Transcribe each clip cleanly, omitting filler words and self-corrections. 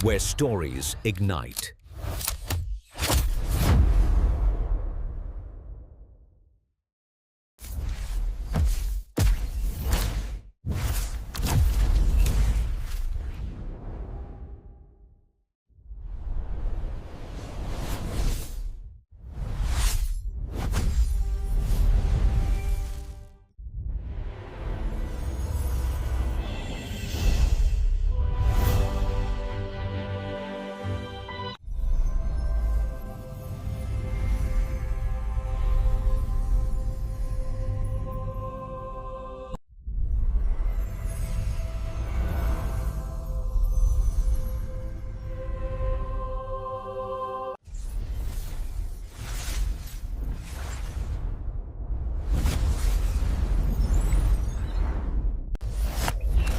where stories ignite.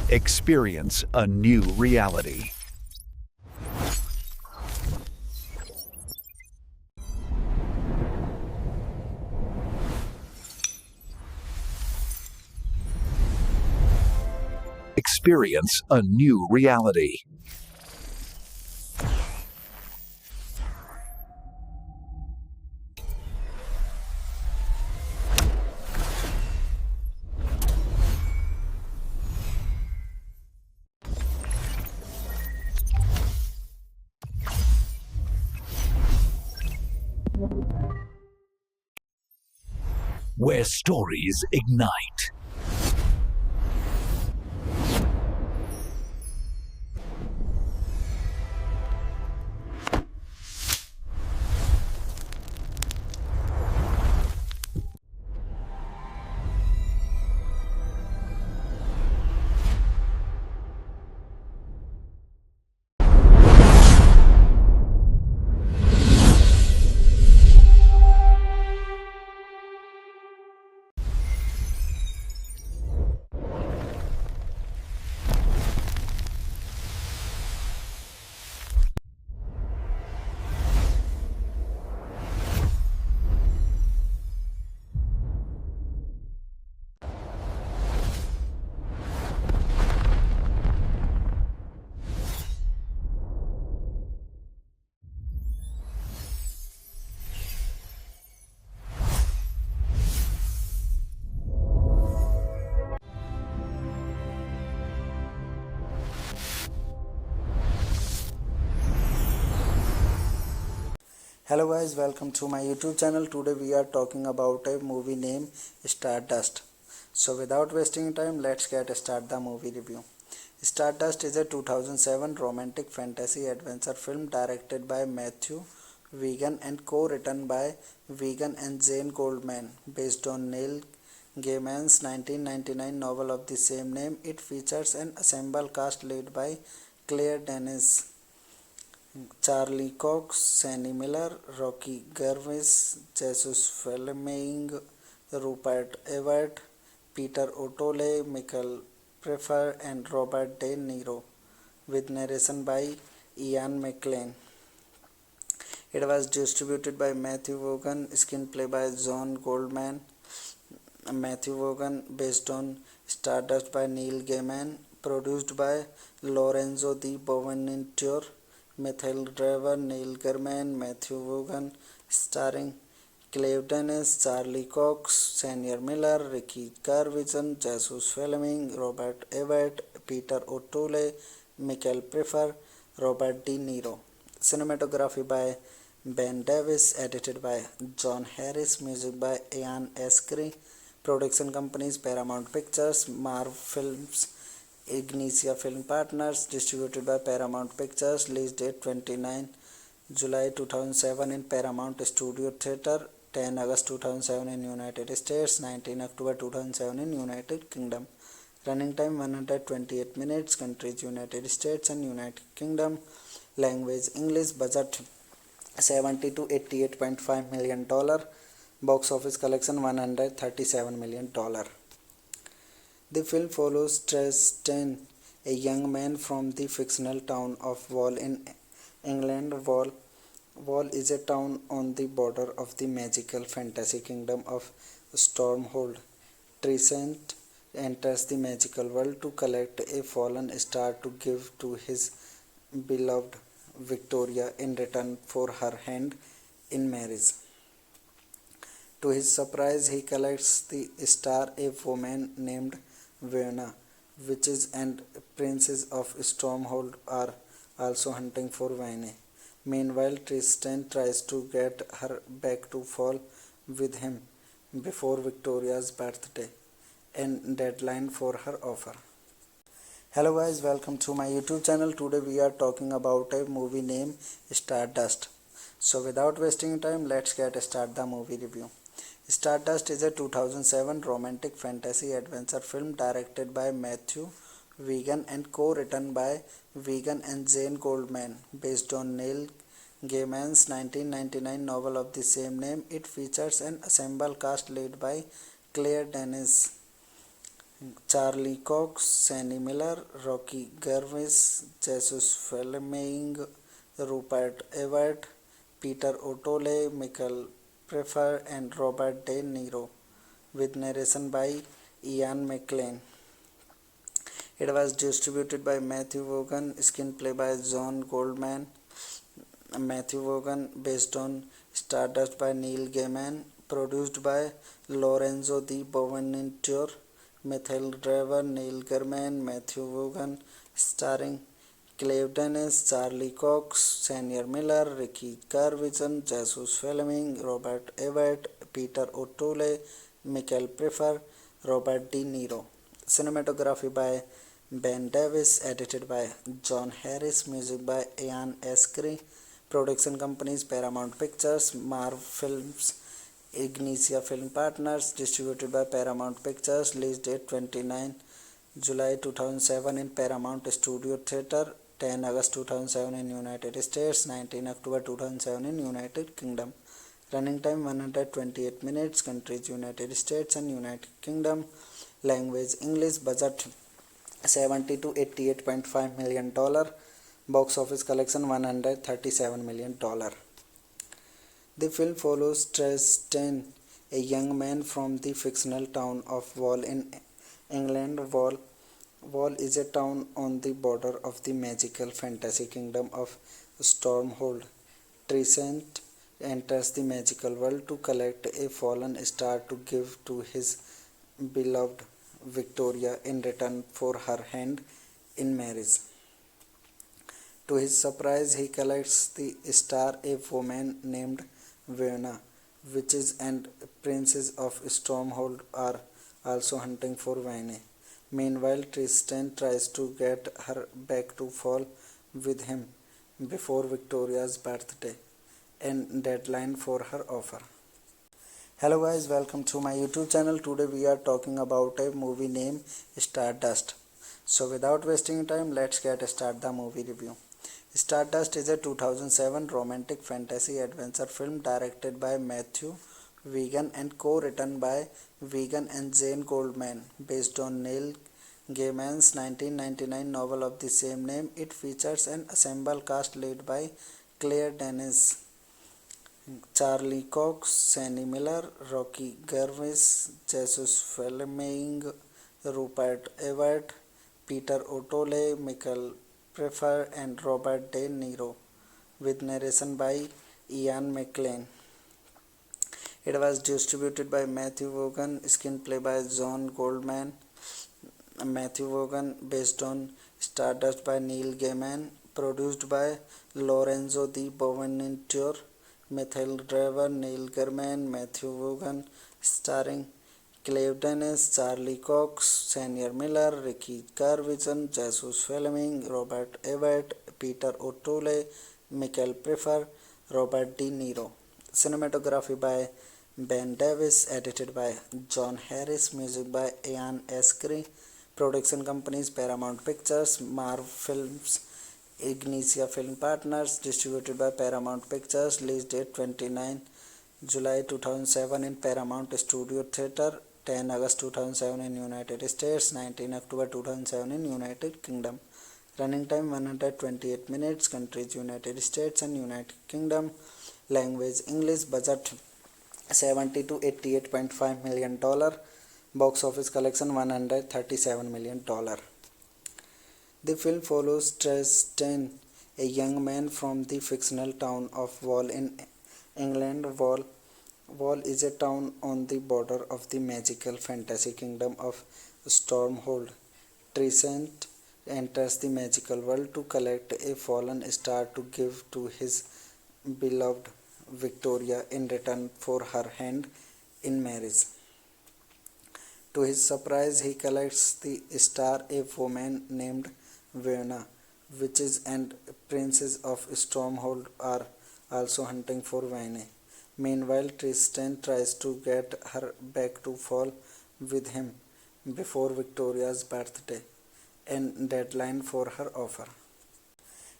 Experience a new reality. Experience a new reality. Where stories ignite. Hello guys, welcome to my YouTube channel. Today we are talking about a movie named Stardust. So without wasting time, let's get start the movie review. Stardust is a 2007 romantic fantasy adventure film directed by Matthew Wegan and co-written by Wegan and Jane Goldman, based on Neil Gaiman's 1999 novel of the same name. It features an ensemble cast led by Claire Denis, Charlie Cox, Sandy Miller, Rocky Gervais, Jesus Fleming, Rupert Everett, Peter O'Toole, Michael Pfeiffer, and Robert De Niro, with narration by Ian McKellen. It was distributed by Matthew Vaughan, screenplay by John Goldman, Matthew Vaughan, based on Stardust by Neil Gaiman, produced by Lorenzo Di Bonaventure, Michael Driver, Neil Gaiman, Matthew Vaughan, starring Clive Dennis, Charlie Cox, Senior Miller, Ricky Gervais, Jesus Fleming, Robert Everett, Peter O'Toole, Michael Pfeiffer, Robert De Niro. Cinematography by Ben Davis, edited by John Harris, music by Ian Eskery. Production companies Paramount Pictures, Marv Films, Ignicia Film Partners, distributed by Paramount Pictures. Release date 29 July 2007 in Paramount Studio Theatre, 10 August 2007 in United States, 19 October 2007 in United Kingdom. Running time 128 minutes. Countries United States and United Kingdom. Language English. Budget 70 to 88.5 million dollar. Box office collection $137 million. The film follows Tristan, a young man from the fictional town of Wall in England. Wall is a town on the border of the magical fantasy kingdom of Stormhold. Tristan enters the magical world to collect a fallen star to give to his beloved Victoria in return for her hand in marriage. To his surprise, he collects the star, a woman named Verna. Witches and princes of Stormhold are also hunting for Vine. Meanwhile, Tristan tries to get her back to fall with him before Victoria's birthday and deadline for her offer. Hello guys, welcome to my YouTube channel. Today we are talking about a movie named Stardust. So without wasting time, let's get start the movie review. Stardust is a 2007 romantic fantasy adventure film directed by Matthew Wegan and co-written by Wegan and Jane Goldman, based on Neil Gaiman's 1999 novel of the same name. It features an ensemble cast led by Claire Denis, Charlie Cox, Sandy Miller, Rocky Gervais, Jesus Fleming, Rupert Everett, Peter O'Toole, Michael Pfeiffer, and Robert De Niro, with narration by Ian McKellen. It was distributed by Matthew Vaughan, screenplay by John Goldman. Matthew Vaughan, based on Stardust by Neil Gaiman, produced by Lorenzo Di Bonaventure, Michael Driver, Neil Gaiman, Matthew Vaughan, starring Clive Dennis, Charlie Cox, Sienna Miller, Ricky Gervais, Jesus Fleming, Robert Everett, Peter O'Toole, Michael Pfeiffer, Robert De Niro. Cinematography by Ben Davis, edited by John Harris, music by Ian Eskery. Production companies Paramount Pictures, Marv Films, Ignicia Film Partners, distributed by Paramount Pictures. Release date 29 July 2007 in Paramount Studio Theatre, 10 August 2007 in United States, 19 October 2007 in United Kingdom. Running time 128 minutes. Countries United States and United Kingdom. Language English. Budget $70 to $88.5 million. Box office collection $137 million. The film follows Tristan, a young man from the fictional town of Wall in England. Wall is a town on the border of the magical fantasy kingdom of Stormhold. Tristan enters the magical world to collect a fallen star to give to his beloved Victoria in return for her hand in marriage. To his surprise, he collects the star, a woman named Verna. Witches and princes of Stormhold are also hunting for Vine. Meanwhile, Tristan tries to get her back to fall with him before Victoria's birthday and deadline for her offer. Hello guys, welcome to my YouTube channel. Today we are talking about a movie named Stardust. So without wasting time, let's get start the movie review. Stardust is a 2007 romantic fantasy adventure film directed by Matthew Wegan and co-written by Wegan and Jane Goldman, based on Neil Gaiman's 1999 novel of the same name. It features an ensemble cast led by Claire Denis, Charlie Cox, Sandy Miller, Rocky Gervais, Jesus Fleming, Rupert Everett, Peter O'Toole, Michael Pfeiffer, and Robert De Niro, with narration by Ian McKellen. It was distributed by Matthew Vaughan, screenplay by John Goldman. Matthew Vaughan, based on Stardust by Neil Gaiman, produced by Lorenzo Di Bonaventure, Michael Driver, Neil Gaiman, Matthew Vaughan, starring Clive Dennis, Charlie Cox, Sienna Miller, Ricky Gervais, Jesus Fleming, Robert Everett, Peter O'Toole, Michael Pfeiffer, Robert De Niro. Cinematography by Ben Davis, edited by John Harris, music by Ian Eskery. Production companies Paramount Pictures, Marv Films, Ignicia Film Partners, distributed by Paramount Pictures. Release date 29 July 2007 in Paramount Studio Theatre, 10 August 2007 in United States, 19 October 2007 in United Kingdom. Running time 128 minutes. Countries United States and United Kingdom. Language English. Budget $70 to $88.5 million. Box office collection $137 million. The film follows Tristan, a young man from the fictional town of Wall in England. Wall is a town on the border of the magical fantasy kingdom of Stormhold. Trisent enters the magical world to collect a fallen star to give to his beloved Victoria in return for her hand in marriage. To his surprise, he collects the star, a woman named Verna. Witches and princes of Stormhold are also hunting for Vane. Meanwhile, Tristan tries to get her back to fall with him before Victoria's birthday and deadline for her offer.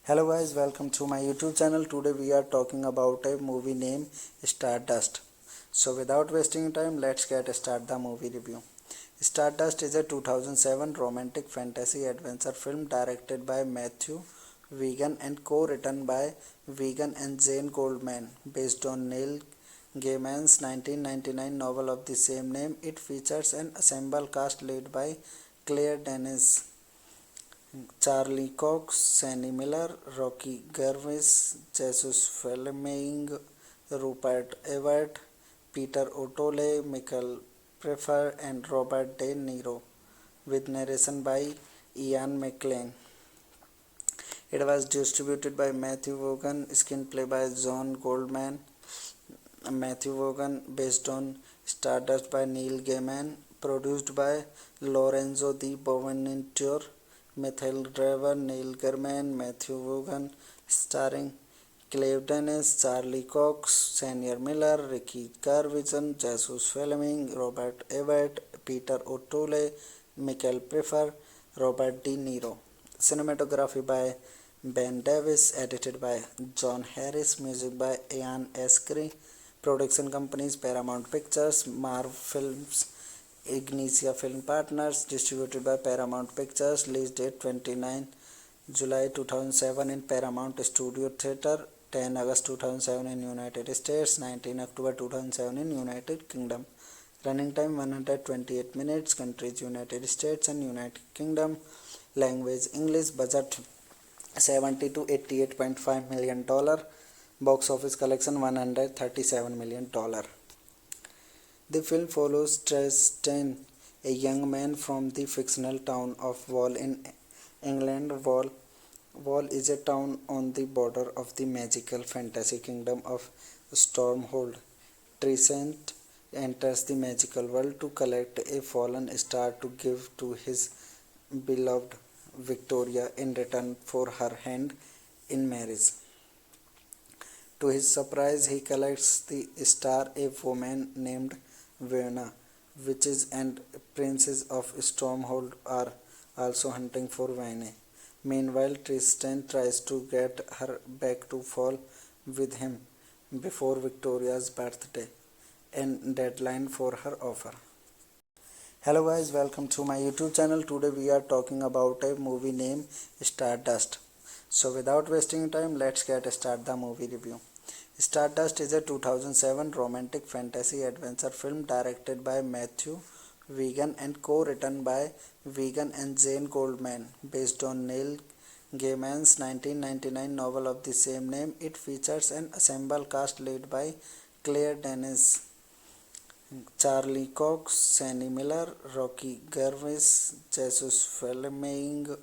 Hello guys, welcome to my YouTube channel. Today we are talking about a movie named Stardust. So without wasting time, let's start the movie review. Stardust is a 2007 romantic fantasy adventure film directed by Matthew Wegan and co-written by Wegan and Jane Goldman, based on Neil Gaiman's 1999 novel of the same name. It features an ensemble cast led by Claire Denis, Charlie Cox, Sandy Miller, Rocky Gervais, Jesus Fleming, Rupert Everett, Peter O'Toole, Michael Pfeiffer, and Robert De Niro, with narration by Ian McKellen. It was distributed by Matthew Vaughan, screenplay by John Goldman. Matthew Vaughan, based on Stardust by Neil Gaiman, produced by Lorenzo Di Bonaventure, Michael Driver, Neil Gaiman, Matthew Vaughan, starring Clive Dennis, Charlie Cox, Sienna Miller, Ricky Gervais, Jesus Fleming, Robert Everett, Peter O'Toole, Michael Pfeiffer, Robert De Niro. Cinematography by Ben Davis, edited by John Harris, music by Ian Eskery. Production companies Paramount Pictures, Marv Films, Ignicia Film Partners, distributed by Paramount Pictures. Release date 29 July 2007 in Paramount Studio Theatre, 10 August 2007 in United States, 19 October 2007 in United Kingdom. Running time 128 minutes. Countries United States and United Kingdom. Language English. Budget $70 to $88.5 million. Box office collection $137 million. The film follows Tristan, a young man from the fictional town of Wall in England. Wall is a town on the border of the magical fantasy kingdom of Stormhold. Tristan enters the magical world to collect a fallen star to give to his beloved Victoria in return for her hand in marriage. To his surprise, he collects the star, a woman named Verna. Witches and princes of Stormhold are also hunting for Vane. Meanwhile, Tristan tries to get her back to fall with him before Victoria's birthday and deadline for her offer. Hello guys, welcome to my YouTube channel. Today we are talking about a movie named Stardust. So without wasting time, let's start the movie review. Stardust is a 2007 romantic fantasy adventure film directed by Matthew Wegan and co-written by Wegan and Jane Goldman, based on Neil Gaiman's 1999 novel of the same name. It features an ensemble cast led by Claire Denis, Charlie Cox, Sandy Miller, Rocky Gervais, Jesus Fleming,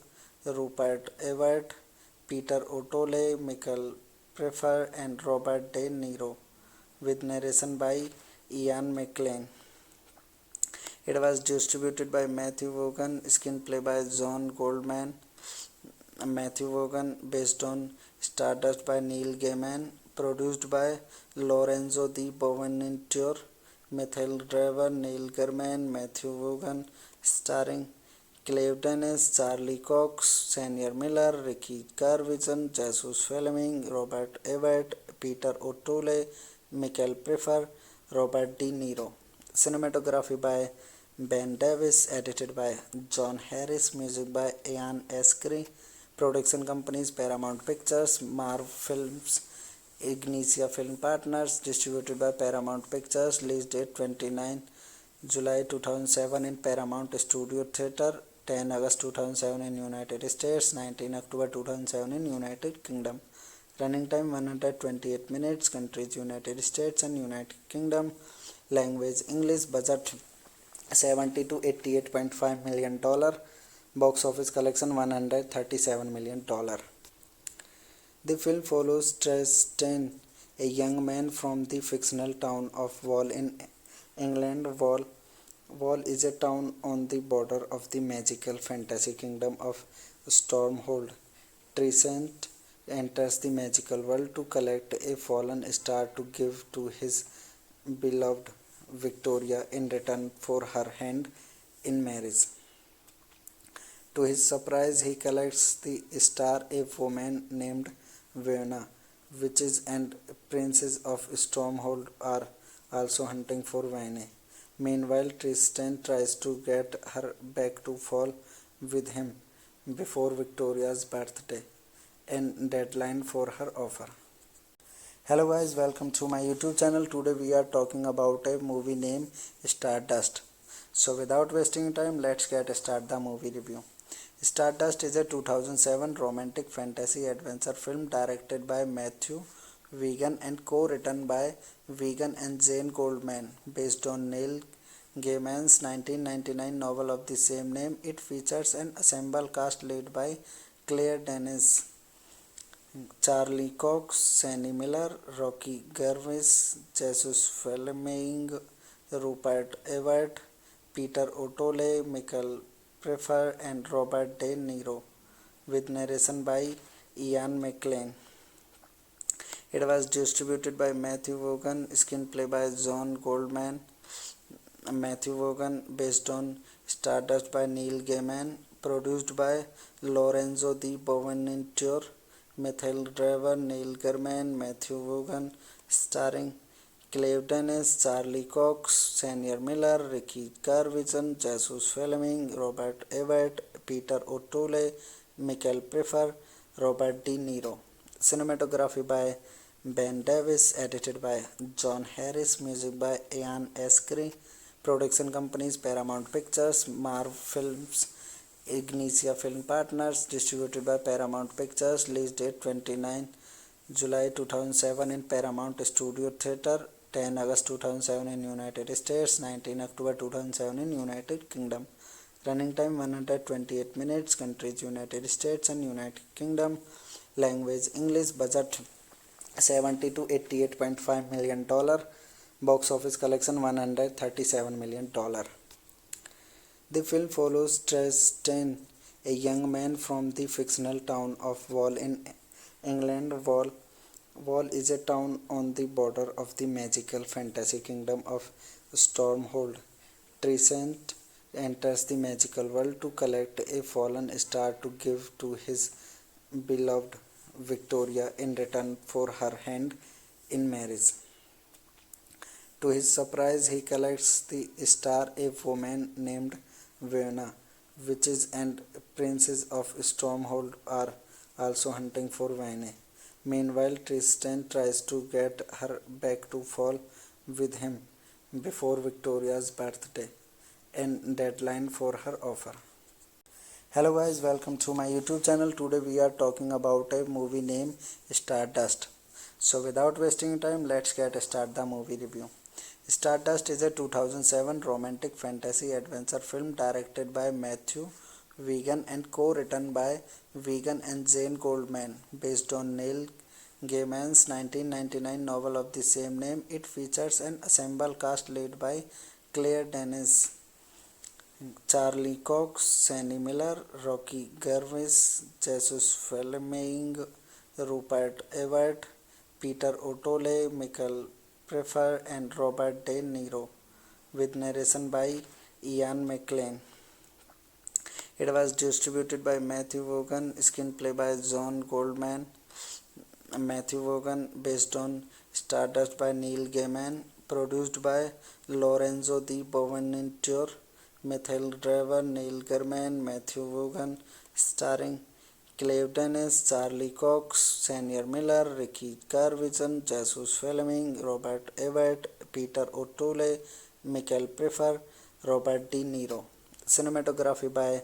Rupert Everett, Peter O'Toole, Michael Pfeiffer, and Robert De Niro, with narration by Ian McKellen. It was distributed by Matthew Vaughan, screenplay by John Goldman. Matthew Vaughan, based on Stardust by Neil Gaiman, produced by Lorenzo Di Bonaventure, Michael Driver, Neil Gaiman, Matthew Vaughan, starring Clive Dennis, Charlie Cox, Sienna Miller, Ricky Gervais, Jesus Fleming, Robert Everett, Peter O'Toole, Michael Pfeiffer, Robert De Niro. Cinematography by Ben Davis, edited by John Harris, music by Ian Eskery. Production companies Paramount Pictures, Marv Films, Ignicia Film Partners, distributed by Paramount Pictures. Release date 29 July 2007 in Paramount Studio Theatre, 10 August 2007 in United States, 19 October 2007 in United Kingdom. Running time 128 minutes. Countries United States and United Kingdom. Language English. Budget 70 to 88.5 million dollar. Box office collection 137 million dollar. The film follows Tristan, a young man from the fictional town of Wall in England. Wall is a town on the border of the magical fantasy kingdom of Stormhold. Tristan enters the magical world to collect a fallen star to give to his beloved Victoria in return for her hand in marriage. To his surprise, he collects the star. A woman named Verna, witches and princes of Stormhold are also hunting for Vane. Meanwhile, Tristan tries to get her back to fall with him before Victoria's birthday and deadline for her offer. Hello guys, welcome to my YouTube channel. Today we are talking about a movie named Stardust. So without wasting time, let's get start the movie review. Stardust is a 2007 romantic fantasy adventure film directed by Matthew Wegan and co-written by Wegan and Jane Goldman, based on Neil Gaiman's 1999 novel of the same name. It features an ensemble cast led by Claire Denis, Charlie Cox, Sienna Miller, Rocky Gervais, Jesus Fleming, Rupert Everett, Peter O'Toole, Michael Pfeiffer, and Robert De Niro, with narration by Ian McKellen. It was distributed by Matthew Vaughan, screenplay by John Goldman. Matthew Vaughan, based on Stardust by Neil Gaiman, produced by Lorenzo Di Bonaventure, Michael Driver, Neil Gaiman, Matthew Vaughan, starring Claire Denis, Charlie Cox, Sienna Miller, Ricky Gervais, Jesus Fleming, Robert Everett, Peter O'Toole, Michael Pfeiffer, Robert De Niro. Cinematography by Ben Davis, edited by John Harris, music by Ian Askery. Production companies Paramount Pictures, Marv Films, Ignicia Film Partners, distributed by Paramount Pictures. Release date 29 July 2007 in Paramount Studio Theatre, 10 August 2007 in United States, 19 October 2007 in United Kingdom. Running time 128 minutes. Countries United States and United Kingdom. Language English. Budget 70 to 88.5 million dollar. Box office collection 137 million dollar. The film follows Tristan, a young man from the fictional town of Wall in England. Wall is a town on the border of the magical fantasy kingdom of Stormhold. Tristan enters the magical world to collect a fallen star to give to his beloved Victoria in return for her hand in marriage. To his surprise, he collects the star. A woman named Verna, witches and princes of Stormhold are also hunting for Vane. Meanwhile, Tristan tries to get her back to fall with him before Victoria's birthday and deadline for her offer. Hello guys, welcome to my YouTube channel. Today we are talking about a movie named Stardust. So without wasting time, let's get start the movie review. Stardust is a 2007 romantic fantasy adventure film directed by Matthew Wegan and co-written by Wegan and Jane Goldman, based on Neil Gaiman's 1999 novel of the same name. It features an ensemble cast led by Claire Denis, Charlie Cox, Sienna Miller, Rocky Gervais, Jesus Fleming, Rupert Everett, Peter O'Toole, Michael Pfeiffer, and Robert De Niro, with narration by Ian McKellen. It was distributed by Matthew Vaughan, screenplay by John Goldman. Matthew Vaughan, based on Stardust by Neil Gaiman, produced by Lorenzo Di Bonaventure, Michael Driver, Neil Gaiman, Matthew Vaughan, starring Claire Denis, Charlie Cox, Sienna Miller, Ricky Gervais, Jesus Fleming, Robert Everett, Peter O'Toole, Michael Pfeiffer, Robert De Niro. Cinematography by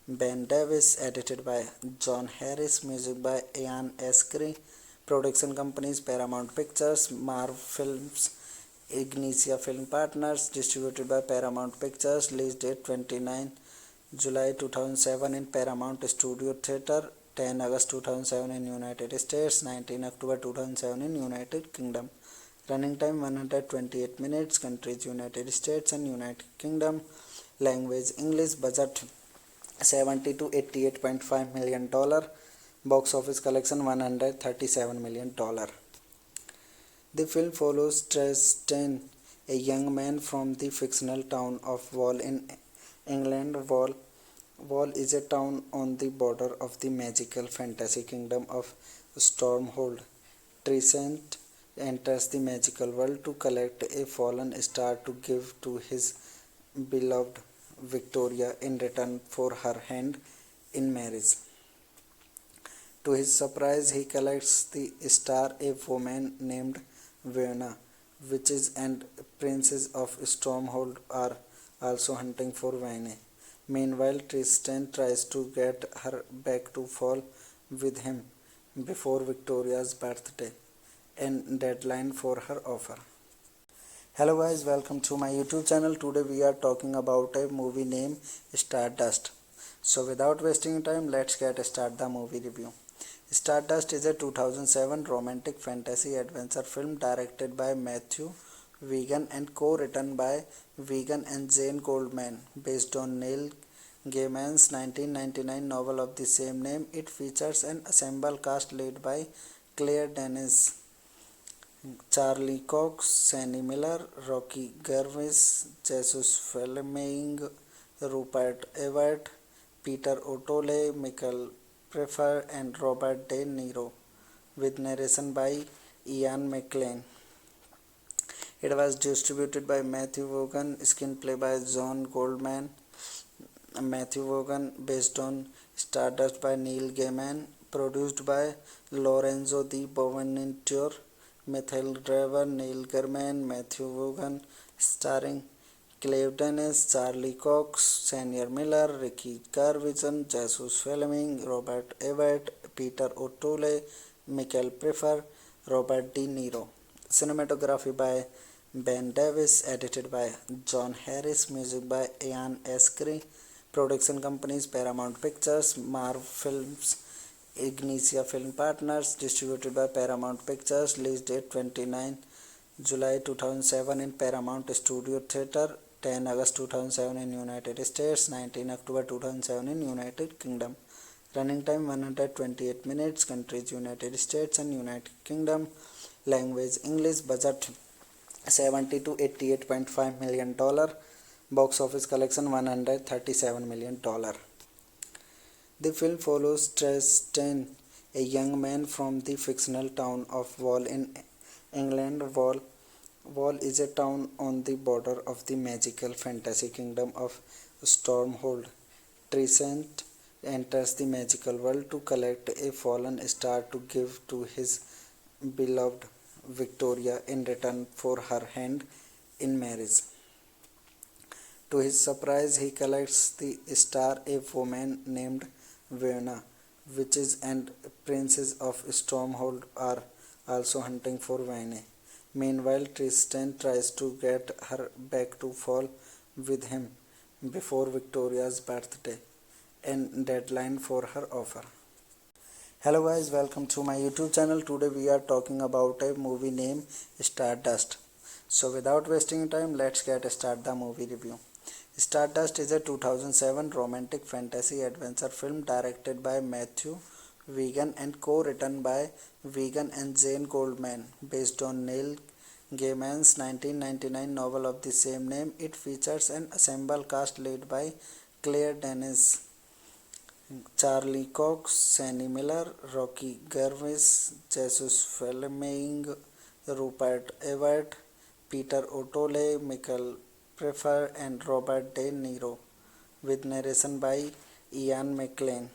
Ben Davis, edited by John Harris, music by Ian Eskery, production companies Paramount Pictures, Marv Films, Ignicia Film Partners, distributed by Paramount Pictures, release date 29 July 2007 in Paramount Studio Theatre, 10 August 2007 in United States, 19 October 2007 in United Kingdom. Running time 128 minutes, countries United States and United Kingdom, language English, budget 70 to 88.5 million dollar, box office collection 137 million dollar. The film follows Tristan, a young man from the fictional town of Wall in England. Wall is a town on the border of the magical fantasy kingdom of Stormhold. Tristan enters the magical world to collect a fallen star to give to his beloved Victoria in return for her hand in marriage. To his surprise, he collects the star, a woman named Vienna. Witches and princes of Stormhold are also hunting for Vine. Meanwhile, Tristan tries to get her back to fall with him before Victoria's birthday and deadline for her offer. Hello guys, welcome to my YouTube channel. Today we are talking about a movie named Stardust. So without wasting time, let's get start the movie review. Stardust is a 2007 romantic fantasy adventure film directed by Matthew Wegan and co-written by Wegan and Jane Goldman, based on Neil Gaiman's 1999 novel of the same name. It features an ensemble cast led by Claire Denis, Charlie Cox, Sandy Miller, Rocky Gervais, Jesus Fleming, Rupert Everett, Peter O'Toole, Michael Pfeiffer, and Robert De Niro, with narration by Ian McKellen. It was distributed by Matthew Vaughan, screenplay by John Goldman. Matthew Vaughan, based on Stardust by Neil Gaiman, produced by Lorenzo Di Bonaventure, Michael Driver, Neil Gaiman, Matthew Vaughan, starring Claire Denis, Charlie Cox, Sienna Miller, Ricky Gervais, Jesus Fleming, Robert Everett, Peter O'Toole, Michael Pfeiffer, Robert De Niro. Cinematography by Ben Davis, edited by John Harris, music by Ian Eskery, production companies Paramount Pictures, Marv Films, Ignicia Film Partners, distributed by Paramount Pictures, release date 29 July 2007 in Paramount Studio Theatre, 10 August 2007 in United States, 19 October 2007 in United Kingdom. Running time 128 minutes, countries United States and United Kingdom, language English, budget 70 to 88.5 million dollar, box office collection 137 million dollar. The film follows Tristan, a young man from the fictional town of Wall in England. Wall is a town on the border of the magical fantasy kingdom of Stormhold. Tristan enters the magical world to collect a fallen star to give to his beloved Victoria in return for her hand in marriage. To his surprise, he collects the star, a woman named Vienna. Witches and princes of Stormhold are also hunting for Vine. Meanwhile, Tristan tries to get her back to fall with him before Victoria's birthday and deadline for her offer. Hello guys, welcome to my YouTube channel. Today we are talking about a movie named Stardust. So without wasting time, let's get start the movie review. Stardust is a 2007 romantic fantasy adventure film directed by Matthew Wegan and co-written by Wegan and Jane Goldman, based on Neil Gaiman's 1999 novel of the same name. It features an ensemble cast led by Claire Denis, Charlie Cox, Sandy Miller, Rocky Gervais, Jesus Fleming, Rupert Everett, Peter O'Toole, Michael Pfeiffer, and Robert De Niro, with narration by Ian McKellen.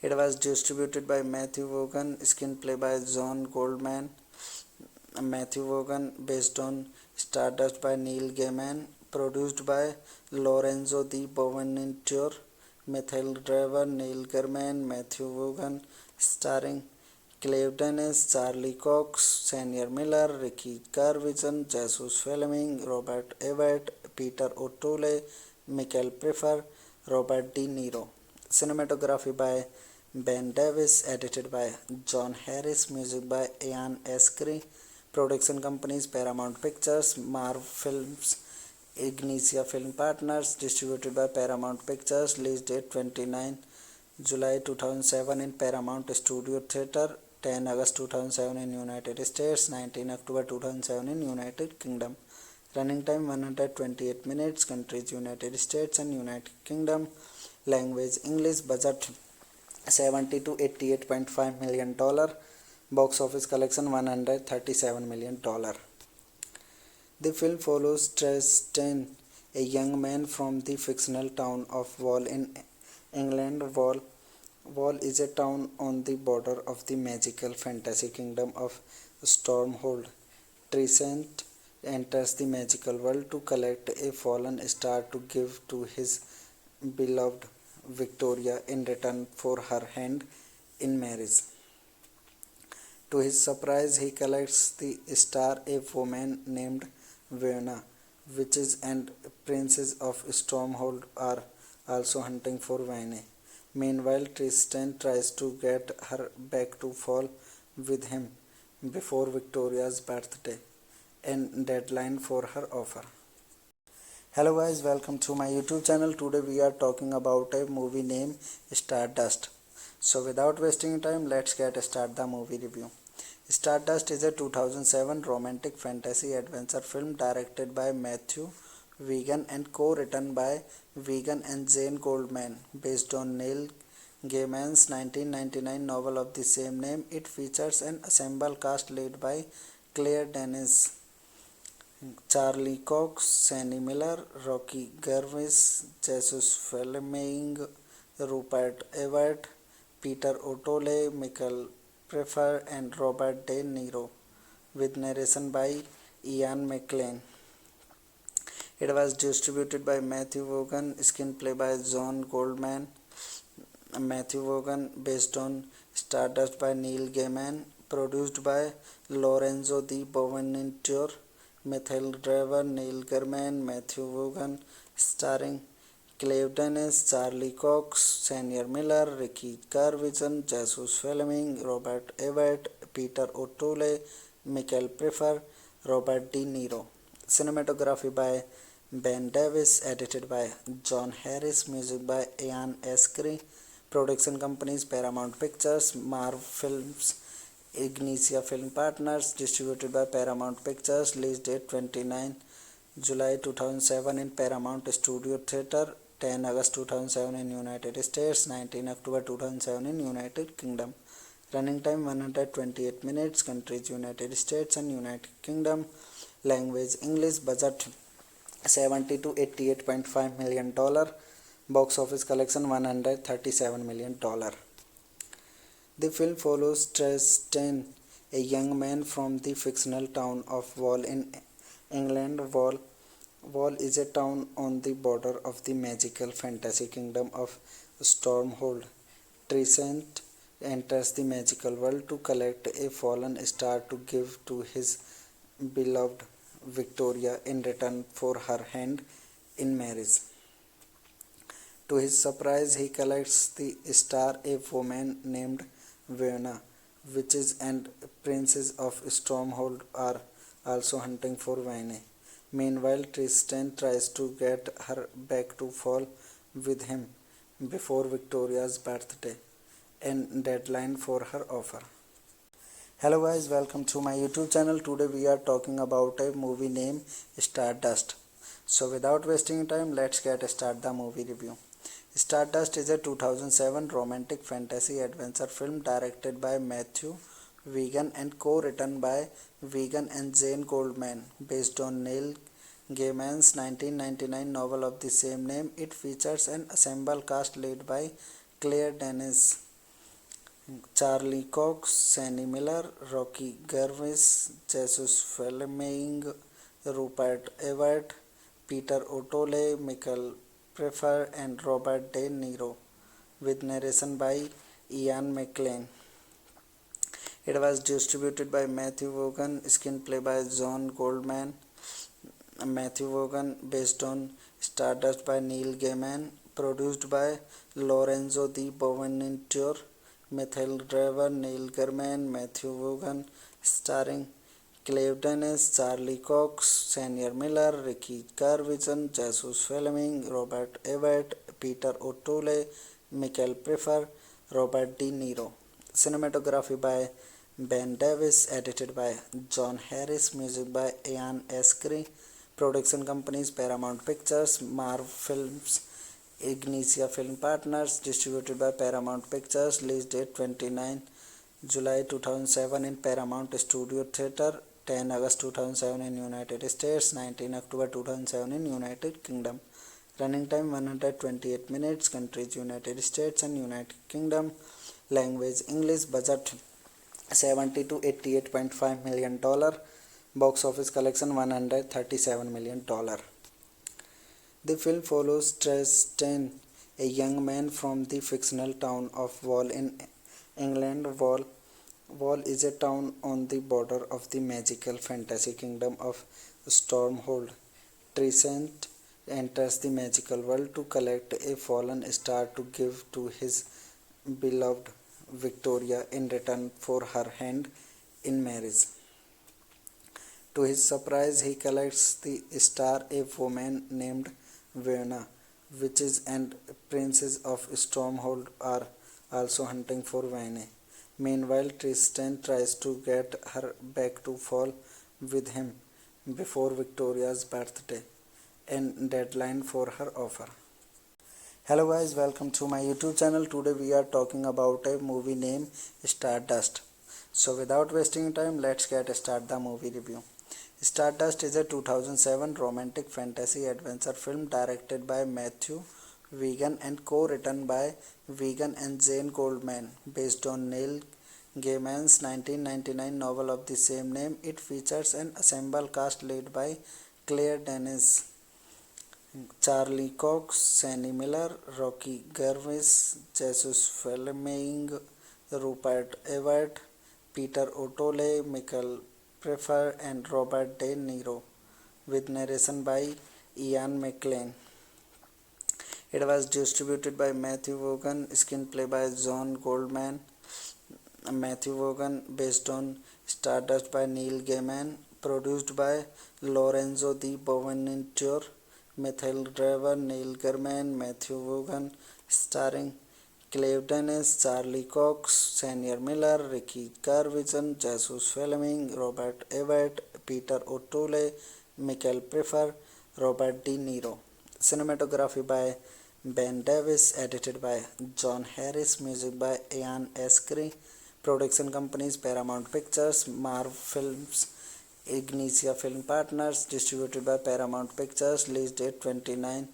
It was distributed by Matthew Vaughan, screenplay by John Goldman. Matthew Vaughan, based on Stardust by Neil Gaiman, produced by Lorenzo Di Bonaventure, Michael Driver, Neil Gaiman, Matthew Vaughan, starring Clive Dennis, Charlie Cox, Sienna Miller, Ricky Gervais, Jesus Fleming, Robert Everett, Peter O'Toole, Michael Pfeiffer, Robert De Niro. Cinematography by Ben Davis, edited by John Harris, music by Ian Askery. Production companies Paramount Pictures, Marv Films, Ignicia Film Partners, distributed by Paramount Pictures. Release date 29 July 2007 in Paramount Studio Theatre, 10 August 2007 in United States, 19 October 2007 in United Kingdom. Running time 128 minutes. Countries United States and United Kingdom. Language English. Budget 70 to 88.5 million dollar. Box office collection $137 million. The film follows Tristan, a young man from the fictional town of Wall in England. Wall is a town on the border of the magical fantasy kingdom of Stormhold. Tristan enters the magical world to collect a fallen star to give to his beloved Victoria in return for her hand in marriage. To his surprise, he collects the star. A woman named Verna, witches and princes of Stormhold are also hunting for Vane. Meanwhile, Tristan tries to get her back to fall with him before Victoria's birthday and deadline for her offer. Hello guys, welcome to my YouTube channel. Today we are talking about a movie named Stardust. So without wasting time, let's start the movie review. Stardust is a 2007 romantic fantasy adventure film directed by Matthew Vaughan and co-written by Vaughan and Jane Goldman, based on Neil Gaiman's 1999 novel of the same name. It features an ensemble cast led by Claire Denis, Charlie Cox, Sienna Miller, Rocky Gervais, Jesus Fleming, Rupert Everett, Peter O'Toole, Michael Pfeiffer, and Robert De Niro, with narration by Ian McKellen. It was distributed by Matthew Vaughan, screenplay by John Goldman. Matthew Vaughan, based on Stardust by Neil Gaiman, produced by Lorenzo Di Bonaventure, Michael Driver, Neil Gaiman, Matthew Vaughan, starring Clive Dennis, Charlie Cox, Sienna Miller, Ricky Gervais, Jesus Fleming, Robert Everett, Peter O'Toole, Michael Pfeiffer, Robert De Niro. Cinematography by Ben Davis, edited by John Harris, music by Ian Askery. Production companies Paramount Pictures, Marv Films, Ignicia Film Partners, distributed by Paramount Pictures. Release date 29 July 2007 in Paramount Studio Theatre, 10 August 2007 in United States, 19 October 2007 in United Kingdom. Running time 128 minutes. Countries United States and United Kingdom. Language English. Budget 70 to 88.5 million dollar. Box office collection $137 million. The film follows Tristan, a young man from the fictional town of Wall in England. Wall is a town on the border of the magical fantasy kingdom of Stormhold. Tristan enters the magical world to collect a fallen star to give to his beloved Victoria in return for her hand in marriage. To his surprise, he collects the star. A woman named Verna, witches and princes of Stormhold are also hunting for Vane. Meanwhile, Tristan tries to get her back to fall with him before Victoria's birthday and deadline for her offer. Hello guys, welcome to my YouTube channel. Today we are talking about a movie named Stardust. So without wasting time, let's start the movie review. Stardust is a 2007 romantic fantasy adventure film directed by Matthew Vaughan and co-written by Vaughan and Jane Goldman, based on Neil Gaiman's 1999 novel of the same name. It features an ensemble cast led by Claire Denis, Charlie Cox, Sienna Miller, Rocky Gervais, Jesus Fleming, Rupert Everett, Peter O'Toole, Michael Pfeiffer and Robert De Niro, with narration by Ian McKellen. It was distributed by Matthew Vaughan, screenplay by John Goldman. Matthew Vaughan, based on Stardust by Neil Gaiman, produced by Lorenzo Di Bonaventure, Michael Driver, Neil Gaiman, Matthew Vaughan, starring Clive Dennis, Charlie Cox, Sienna Miller, Ricky Gervais, Jesus Fleming, Robert Everett, Peter O'Toole, Michael Pfeiffer, Robert De Niro. Cinematography by Ben Davis, edited by John Harris, music by Ian Eskery. Production companies Paramount Pictures, Marv Films, Ignicia Film Partners, distributed by Paramount Pictures, release date 29 July 2007 in Paramount Studio Theatre, 10 August 2007 in United States, 19 October 2007 in United Kingdom. Running time 128 minutes, countries United States and United Kingdom. Language English. Budget $70 to $88.5 million. Box office collection $137 million. The film follows Tristan, a young man from the fictional town of Wall in England. Wall is a town on the border of the magical fantasy kingdom of Stormhold. Tristan enters the magical world to collect a fallen star to give to his beloved Victoria in return for her hand in marriage. To his surprise, he collects the star, a woman named Verna. Witches and princes of Stormhold are also hunting for Vane. Meanwhile, Tristan tries to get her back to fall with him before Victoria's birthday and deadline for her offer. Hello guys, welcome to my YouTube channel. Today we are talking about a movie named Stardust. So without wasting time, let's get start the movie review. Stardust is a 2007 romantic fantasy adventure film directed by Matthew Vaughan and co-written by Vaughan and Jane Goldman, based on Neil Gaiman's 1999 novel of the same name. It features an ensemble cast led by Claire Denis, Charlie Cox, Sienna Miller, Rocky Gervais, Jesus Fleming, Rupert Everett, Peter O'Toole, Michael Pfeiffer and Robert De Niro, with narration by Ian McKellen. It was distributed by Matthew Vaughan, screenplay by John Goldman. Matthew Vaughan, based on Stardust by Neil Gaiman, produced by Lorenzo Di Bonaventure, Michael Driver, Neil Gaiman, Matthew Vaughan, starring Clive Dennis, Charlie Cox, Sienna Miller, Ricky Gervais, Jesus Fleming, Robert Everett, Peter O'Toole, Michael Pfeiffer, Robert De Niro. Cinematography by Ben Davis, edited by John Harris, music by Ian Eskery. Production companies Paramount Pictures, Marv Films, Ignicia Film Partners, distributed by Paramount Pictures, release date 29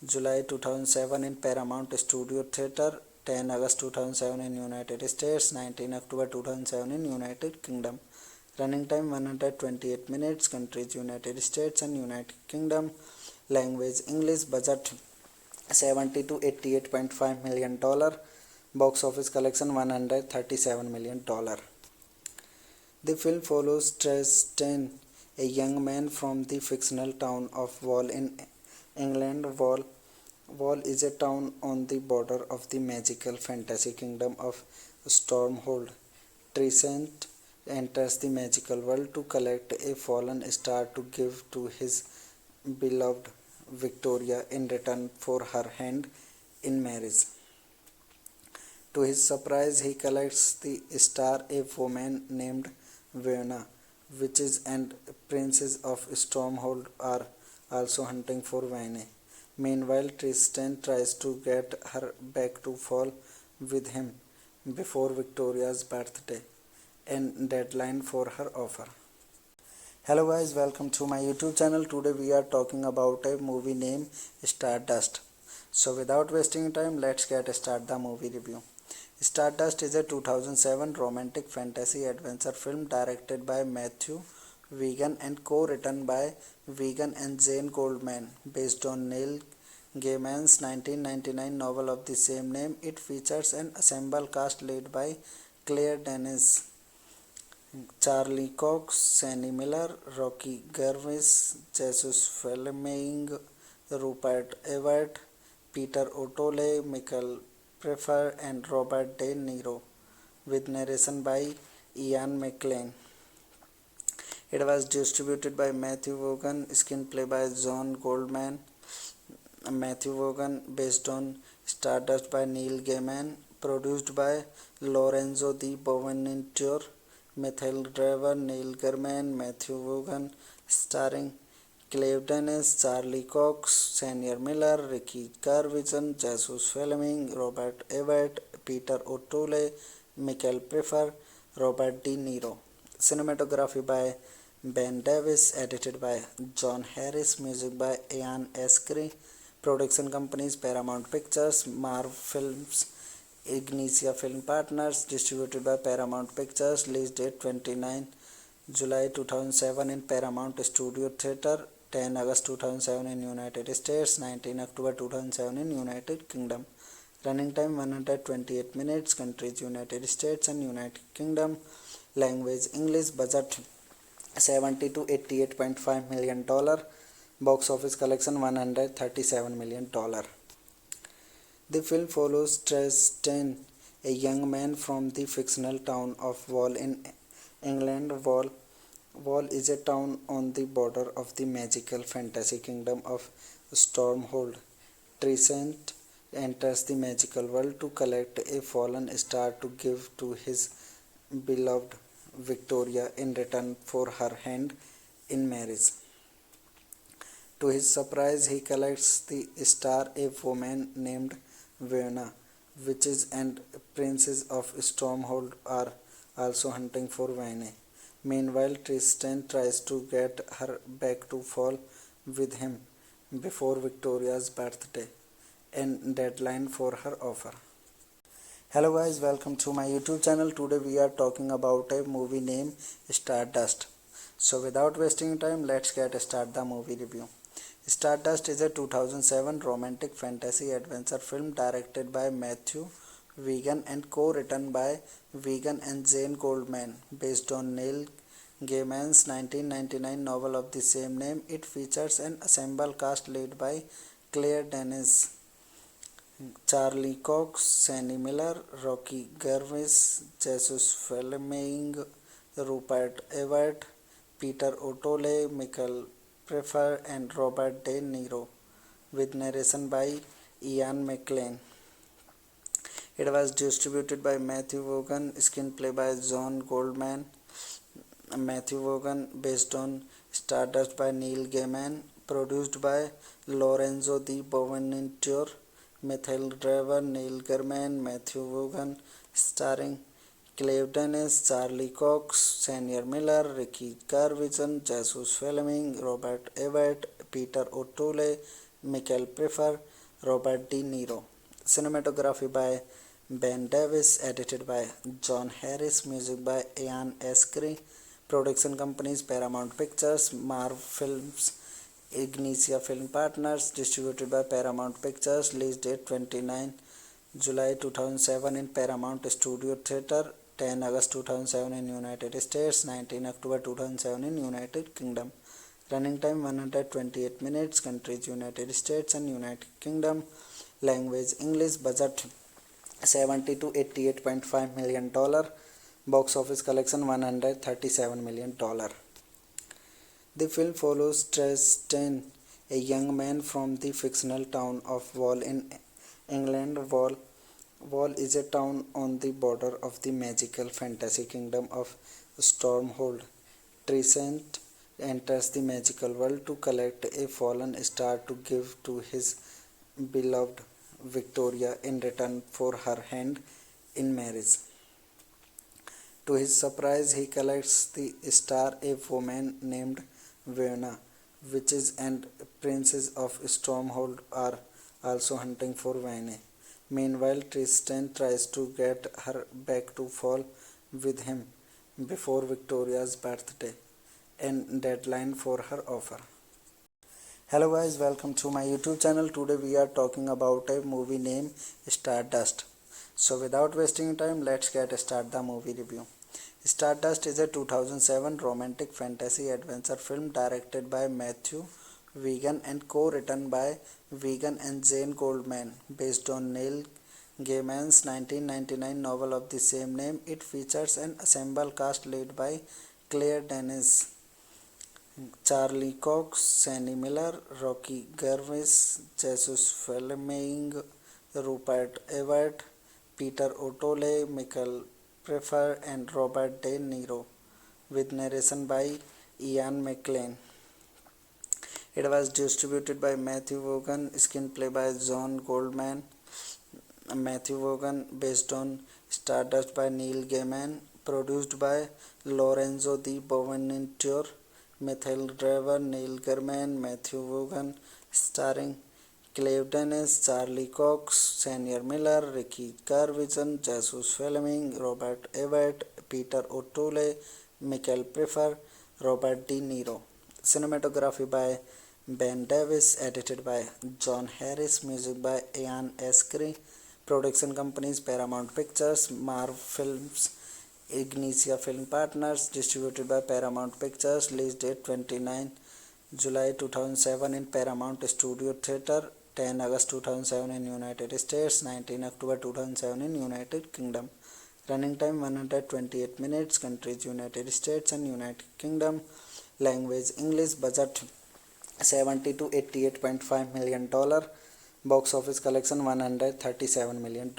July 2007 in Paramount Studio Theatre, 10 August 2007 in United States, 19 October 2007 in United Kingdom. Running time 128 minutes, countries United States and United Kingdom. Language English. Budget $70 to $88.5 million. Box office collection $137 million. The film follows Tristan, a young man from the fictional town of Wall in England. Wall is a town on the border of the magical fantasy kingdom of Stormhold. Tristan enters the magical world to collect a fallen star to give to his beloved Victoria in return for her hand in marriage. To his surprise, he collects the star, a woman named Verna. Witches and princes of Stormhold are also hunting for Vane. Meanwhile, Tristan tries to get her back to fall with him before Victoria's birthday and deadline for her offer. Hello guys, welcome to my YouTube channel. Today we are talking about a movie named Stardust. So without wasting time, let's get start the movie review. Stardust is a 2007 romantic fantasy adventure film directed by Matthew Vaughan and co-written by Vaughan and Jane Goldman, based on Neil Gaiman's 1999 novel of the same name. It features an ensemble cast led by Claire Denis, Charlie Cox, Sandy Miller, Rocky Gervais, Jesus Fleming, Rupert Everett, Peter O'Toole, Michael Pfeiffer, and Robert De Niro, with narration by Ian McKellen. It was distributed by Matthew Vaughan, screenplay by John Goldman. Matthew Vaughan, based on Stardust by Neil Gaiman, produced by Lorenzo Di Bonaventure, Michael Driver, Neil Gaiman, Matthew Vaughan, starring Clive Dennis, Charlie Cox, Senior Miller, Ricky Gervais, Jesus Fleming, Robert Everett, Peter O'Toole, Michael Pfeiffer, Robert De Niro. Cinematography by Ben Davis, edited by John Harris, music by Ian Eskery. Production companies Paramount Pictures, Marv Films, Ignicia Film Partners, distributed by Paramount Pictures. Release date 29 July 2007 in Paramount Studio Theatre, 10 August 2007 in United States, 19 October 2007 in United Kingdom. Running time 128 minutes. Countries United States and United Kingdom. Language English. Budget $70 to $88.5 million. Box office collection $137 million. The film follows Tristan, a young man from the fictional town of Wall in England. Wall is a town on the border of the magical fantasy kingdom of Stormhold. Tristan enters the magical world to collect a fallen star to give to his beloved Victoria in return for her hand in marriage. To his surprise, he collects the star. A woman named Vena, witches and princes of Stormhold are also hunting for Vane. Meanwhile, Tristan tries to get her back to fall with him before Victoria's birthday and deadline for her offer. Hello guys, welcome to my YouTube channel. Today we are talking about a movie named Stardust. So without wasting time, let's get start the movie review. Stardust is a 2007 romantic fantasy adventure film directed by Matthew Vaughan and co-written by Vaughan and Jane Goldman, based on Neil Gaiman's 1999 novel of the same name. It features an ensemble cast led by Claire Denis, Charlie Cox, Sandy Miller, Rocky Gervais, Jesus Fleming, Rupert Everett, Peter O'Toole, Michael Pfeiffer, and Robert De Niro, with narration by Ian McKellen. It was distributed by Matthew Vaughan, screenplay by John Goldman. Matthew Vaughan, based on Stardust by Neil Gaiman, produced by Lorenzo Di Bonaventure, Michael Driver, Neil Gaiman, Matthew Vaughan, starring Clive Dennis, Charlie Cox, Senior Miller, Ricky Gervais, Jesus Fleming, Robert Everett, Peter O'Toole, Michael Pfeiffer, Robert De Niro. Cinematography by Ben Davis, edited by John Harris, music by Ian Eskery. Production companies Paramount Pictures, Marv Films, Ignicia Film Partners, distributed by Paramount Pictures. Release date 29 July 2007 in Paramount Studio Theatre, 10 August 2007 in United States, 19 October 2007 in United Kingdom. Running time 128 minutes. Countries United States and United Kingdom. Language English. Budget $70 to $88.5 million. Box office collection $137 million. The film follows Tristan, a young man from the fictional town of Wall in England. Wall is a town on the border of the magical fantasy kingdom of Stormhold. Tristan enters the magical world to collect a fallen star to give to his beloved Victoria in return for her hand in marriage. To his surprise, he collects the star. A woman named Vena, witches and princes of Stormhold are also hunting for Vane. Meanwhile, Tristan tries to get her back to fall with him before Victoria's birthday and deadline for her offer. Hello guys, welcome to my YouTube channel. Today we are talking about a movie named Stardust. So without wasting time, let's get start the movie review. Stardust is a 2007 romantic fantasy adventure film directed by Matthew Wegan and co-written by Wegan and Jane Goldman, based on Neil Gaiman's 1999 novel of the same name. It features an ensemble cast led by Claire Denis, Charlie Cox, Sandy Miller, Rocky Gervais, Jesus Fleming, Rupert Everett, Peter O'Toole, Michael Pfeiffer, and Robert De Niro, with narration by Ian McKellen. It was distributed by Matthew Vaughan, screenplay by John Goldman, Matthew Vaughan, based on Stardust by Neil Gaiman, produced by Lorenzo Di Bonaventure, Michael Driver, Neil Gaiman, Matthew Vaughan, starring Clive Dennis, Charlie Cox, Senior Miller, Ricky Gervais, Jesus Fleming, Robert Everett, Peter O'Toole, Michael Pfeiffer, Robert De Niro. Cinematography by Ben Davis, edited by John Harris, music by Ian Eskery. Production companies Paramount Pictures, Marv Films, Ignicia Film Partners, distributed by Paramount Pictures. Release date 29 July 2007 in Paramount Studio Theatre, 10 August 2007 in United States, 19 October 2007 in United Kingdom. Running time 128 minutes. Countries United States and United Kingdom. Language English. Budget 70 to 88.5 million dollar. Box office collection $137 million.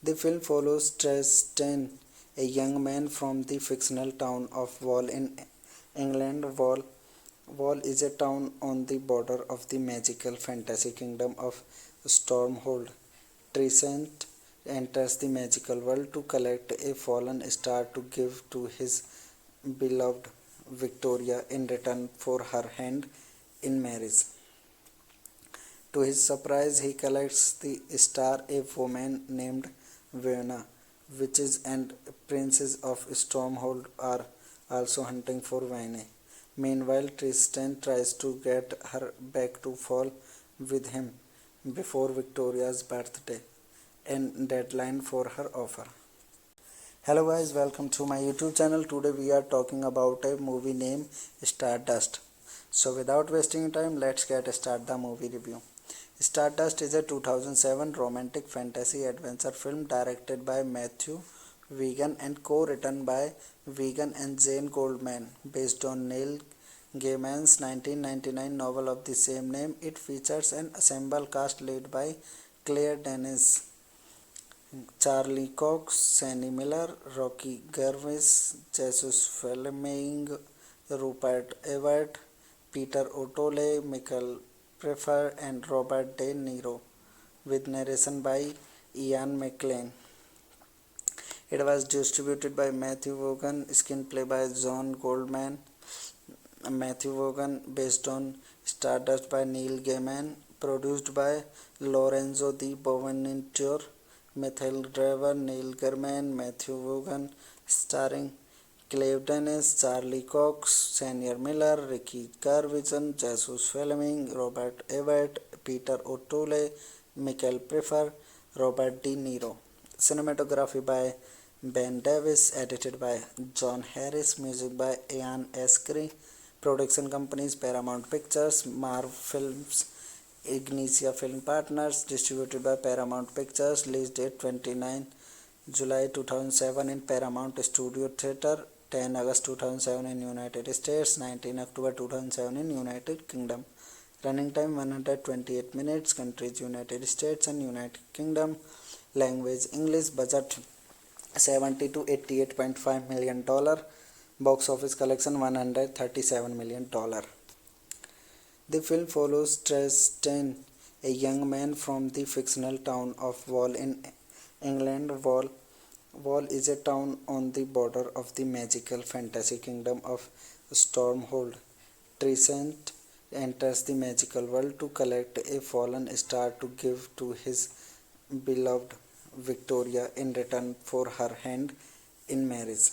The film follows Tristan, a young man from the fictional town of Wall in England. Wall is a town on the border of the magical fantasy kingdom of Stormhold. Tristan enters the magical world to collect a fallen star to give to his beloved Victoria in return for her hand in marriage. To his surprise, he collects the star, a woman named Vena. Witches and princes of Stormhold are also hunting for Vene. Meanwhile, Tristan tries to get her back to fall with him before Victoria's birthday and deadline for her offer. Hello guys, welcome to my YouTube channel. Today we are talking about a movie named Stardust. So without wasting time, let's get start the movie review. Stardust is a 2007 romantic fantasy adventure film directed by Matthew Wegan and co-written by Wegan and Jane Goldman, based on Neil Gaiman's 1999 novel of the same name. It features an ensemble cast led by Claire Denis, Charlie Cox, Sandy Miller, Rocky Gervais, Jesus Fleming, Rupert Everett, Peter O'Toole, Michael Pfeiffer, and Robert De Niro, with narration by Ian McKellen. It was distributed by Matthew Vaughan, screenplay by John Goldman, Matthew Vaughan, based on Stardust by Neil Gaiman, produced by Lorenzo Di Bonaventure, Michael Driver, Neil Gaiman, Matthew Vaughan, starring Clive Dennis, Charlie Cox, Senior Miller, Ricky Gervais, Jesus Fleming, Robert Everett, Peter O'Toole, Michael Pfeiffer, Robert De Niro. Cinematography by Ben Davis, edited by John Harris, music by Ian Eskery. Production companies Paramount Pictures, Marv Films, Ignicia Film Partners, distributed by Paramount Pictures. Release date 29 July 2007 in Paramount Studio Theatre, 10 August 2007 in United States, 19 October 2007 in United Kingdom. Running time 128 minutes. Countries United States and United Kingdom. Language English. Budget 70 to 88.5 million dollar. Box office collection $137 million. The film follows Tristan, a young man from the fictional town of Wall in England. Wall is a town on the border of the magical fantasy kingdom of Stormhold. Tristan enters the magical world to collect a fallen star to give to his beloved Victoria in return for her hand in marriage.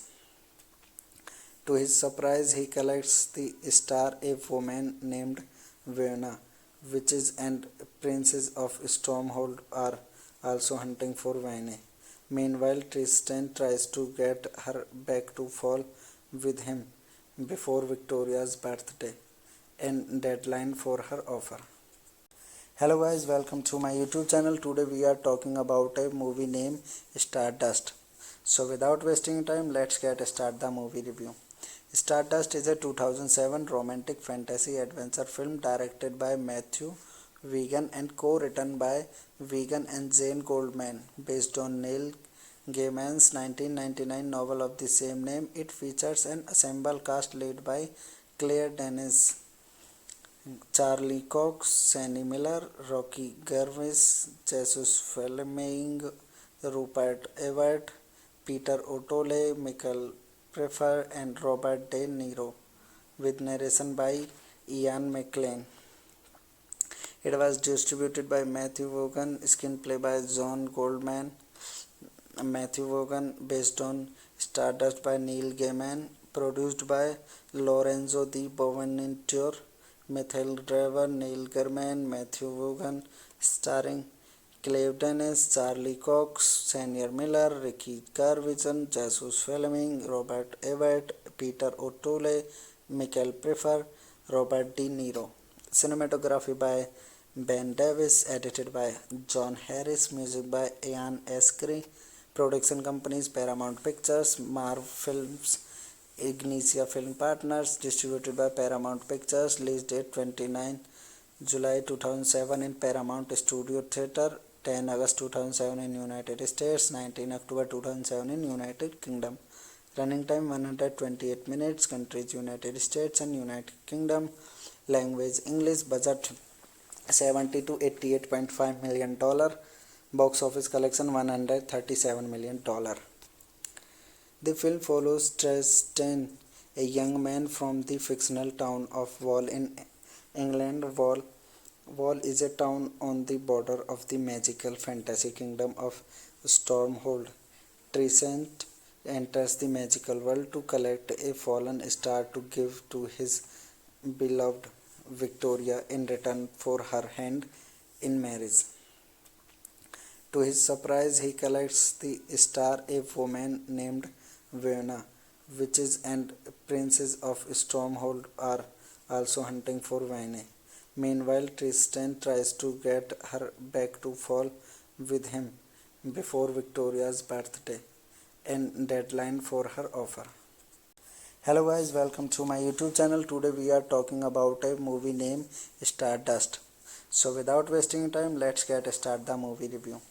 To his surprise, he collects the star, a woman named Verna. Witches and princes of Stormhold are also hunting for Vane. Meanwhile, Tristan tries to get her back to fall with him before Victoria's birthday and deadline for her offer. Hello guys, welcome to my YouTube channel. Today we are talking about a movie named Stardust. So without wasting time, let's get start the movie review. Stardust is a 2007 romantic fantasy adventure film directed by Matthew Wegan and co-written by Wegan and Jane Goldman, based on Neil Gaiman's 1999 novel of the same name. It features an ensemble cast led by Claire Denis, Charlie Cox, Sandy Miller, Rocky Gervais, Jesus Fleming, Rupert Everett, Peter O'Toole, Michael Pfeiffer, and Robert De Niro, with narration by Ian McKellen. It was distributed by Matthew Vaughan, screenplay by John Goldman. Matthew Vaughan, based on Stardust by Neil Gaiman, produced by Lorenzo Di Bonaventure, Michael Driver, Neil Gaiman, Matthew Vaughan, starring Claire Denis, Charlie Cox, Sienna Miller, Ricky Gervais, Jesus Fleming, Robert Everett, Peter O'Toole, Michael Pfeiffer, Robert De Niro. Cinematography by Ben Davis, edited by John Harris, music by Ian Askery. Production companies Paramount Pictures, Marv Films, Ignicia Film Partners, distributed by Paramount Pictures. Release date 29 July 2007 in Paramount Studio Theatre, 10 August 2007 in United States, 19 October 2007 in United Kingdom. Running time 128 minutes. Countries United States and United Kingdom. Language English. Budget $70 to $88.5 million. Box office collection $137 million. The film follows Tristan, a young man from the fictional town of Wall in England. Wall is a town on the border of the magical fantasy kingdom of Stormhold. Tristan enters the magical world to collect a fallen star to give to his beloved Victoria in return for her hand in marriage. To his surprise, he collects the star, a woman named Verna. Witches and princes of Stormhold are also hunting for Vane. Meanwhile, Tristan tries to get her back to fall with him before Victoria's birthday and deadline for her offer. Hello guys, welcome to my YouTube channel. Today we are talking about a movie named Stardust. So without wasting time, let's get start the movie review.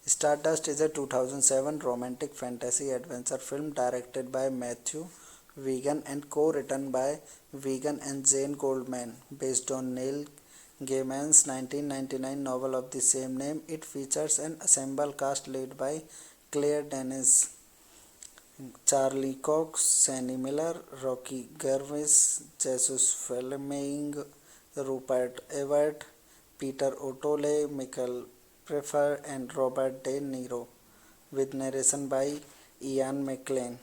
Stardust is a 2007 romantic fantasy adventure film directed by Matthew Wegan and co-written by Wegan and Jane Goldman, based on Neil Gaiman's 1999 novel of the same name. It features an ensemble cast led by Claire Denis, Charlie Cox, Sandy Miller, Rocky Gervais, Jesus Fleming, Rupert Everett, Peter O'Toole, Michael Pfeiffer, and Robert De Niro, with narration by Ian McKellen.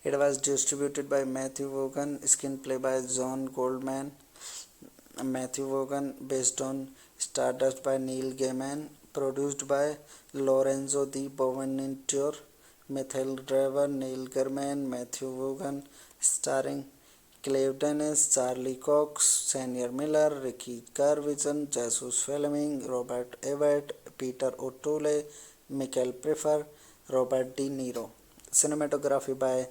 It was distributed by Matthew Vaughan, screenplay by John Goldman. Matthew Vaughan, based on Stardust by Neil Gaiman, produced by Lorenzo Di Bonaventure, Michael Driver, Neil Gaiman, Matthew Vaughan, starring Claire Denis, Charlie Cox, Sienna Miller, Ricky Gervais, Jesus Fleming, Robert Everett, Peter O'Toole, Michael Pfeiffer, Robert De Niro. Cinematography by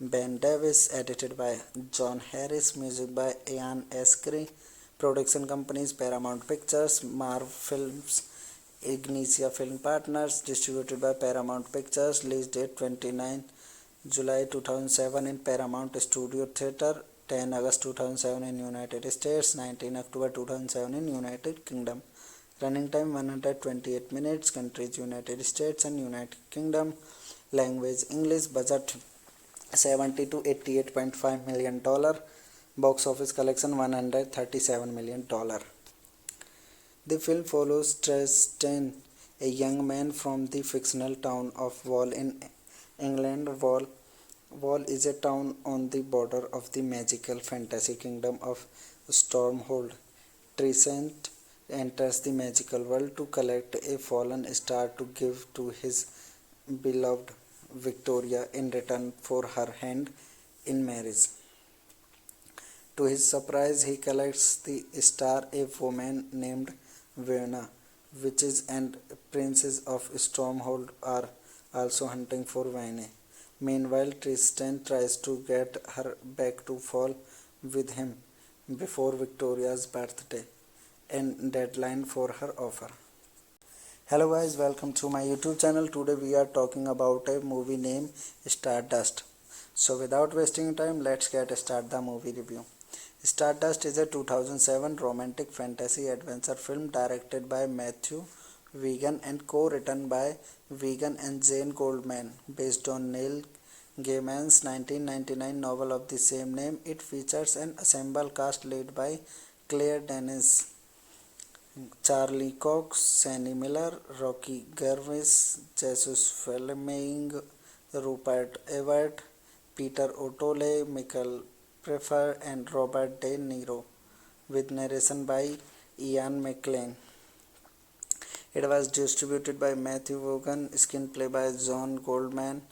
Ben Davis, edited by John Harris, music by Ian Askery. Production companies Paramount Pictures, Marv Films, Ignicia Film Partners, distributed by Paramount Pictures. Release date 29 July 2007 in Paramount Studio Theatre, 10 August 2007 in United States, 19 October 2007 in United Kingdom. Running time 128 minutes. Countries United States and United Kingdom. Language English. Budget $70 to $88.5 million. Box office collection $137 million. The film follows Tristan, a young man from the fictional town of Wall in England. Wall is a town on the border of the magical fantasy kingdom of Stormhold. Trisent enters the magical world to collect a fallen star to give to his beloved Victoria in return for her hand in marriage. To his surprise, he collects the star, a woman named Verna. Witches and princes of Stormhold are also hunting for Vine. Meanwhile, Tristan tries to get her back to fall with him before Victoria's birthday and deadline for her offer. Hello guys, welcome to my YouTube channel. Today we are talking about a movie named Stardust. So without wasting time, let's get start the movie review. Stardust is a 2007 romantic fantasy adventure film directed by Matthew Wegan and co-written by Wegan and Jane Goldman, based on Neil Gaiman's 1999 novel of the same name. It features an ensemble cast led by Claire Denis, Charlie Cox, Sandy Miller, Rocky Gervais, Jesus Fleming, Rupert Everett, Peter O'Toole, Michael Pfeiffer, and Robert De Niro, with narration by Ian McKellen. It was distributed by Matthew Vaughan, screenplay by John Goldman.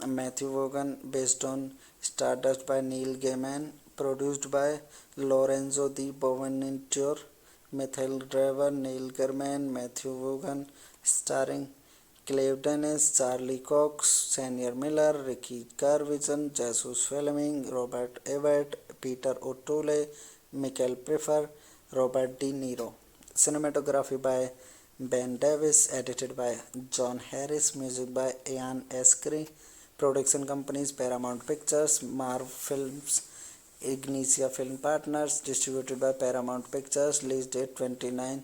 Matthew Vaughan, based on Stardust by Neil Gaiman, produced by Lorenzo Di Bonaventure, Michael Driver, Neil Gaiman, Matthew Vaughan, starring Clive Dennis, Charlie Cox, Senior Miller, Ricky Gervais, Jesus Fleming, Robert Everett, Peter O'Toole, Michael Pfeiffer, Robert De Niro. Cinematography by Ben Davis, edited by John Harris, music by Ian Eskery. Production companies Paramount Pictures, Marv Films, Ignicia Film Partners, distributed by Paramount Pictures. Release date 29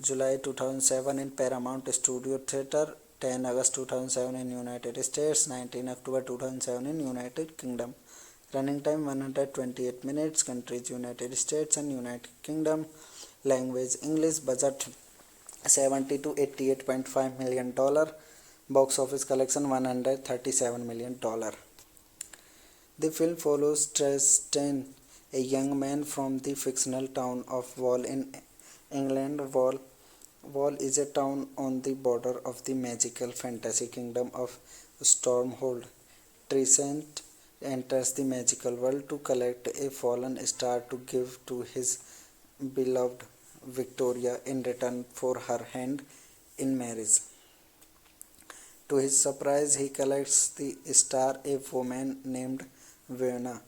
July 2007 in Paramount Studio Theatre, 10 August 2007 in United States, 19 October 2007 in United Kingdom. Running time 128 minutes. Countries United States and United Kingdom. Language English. Budget $70 to $88.5 million. Box office collection $137 million. The film follows Tristan, a young man from the fictional town of Wall in England. Wall is a town on the border of the magical fantasy kingdom of Stormhold. Tristan enters the magical world to collect a fallen star to give to his beloved Victoria in return for her hand in marriage. To his surprise, he collects the star, a woman named Verna.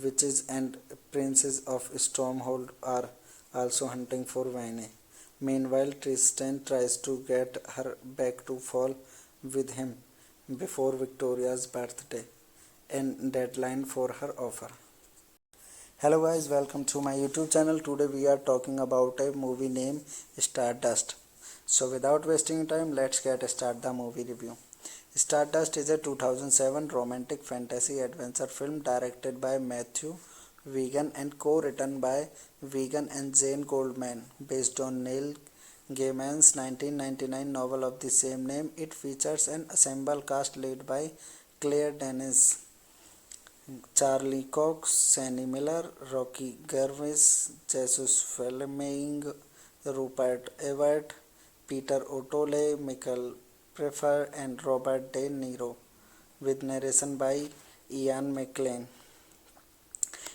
Witches and princes of Stormhold are also hunting for Vine. Meanwhile, Tristan tries to get her back to fall with him before Victoria's birthday and deadline for her offer. Hello guys, welcome to my YouTube channel. Today we are talking about a movie named Stardust. So without wasting time, let's get start the movie review. Stardust is a 2007 romantic fantasy adventure film directed by Matthew Wegan and co-written by Wegan and Jane Goldman, based on Neil Gaiman's 1999 novel of the same name. It features an ensemble cast led by Claire Denis, Charlie Cox, Sandy Miller, Rocky Gervais, Jesus Fleming, Rupert Everett, Peter O'Toole, Michael Pfeiffer, and Robert De Niro, with narration by Ian McKellen.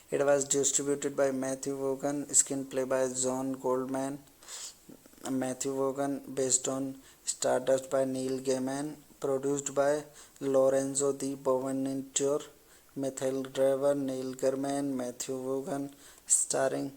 It was distributed by Matthew Vaughan, screenplay by John Goldman. Matthew Vaughan, based on Stardust by Neil Gaiman, produced by Lorenzo Di Bonaventure, Michael Driver, Neil Gaiman, Matthew Vaughan, starring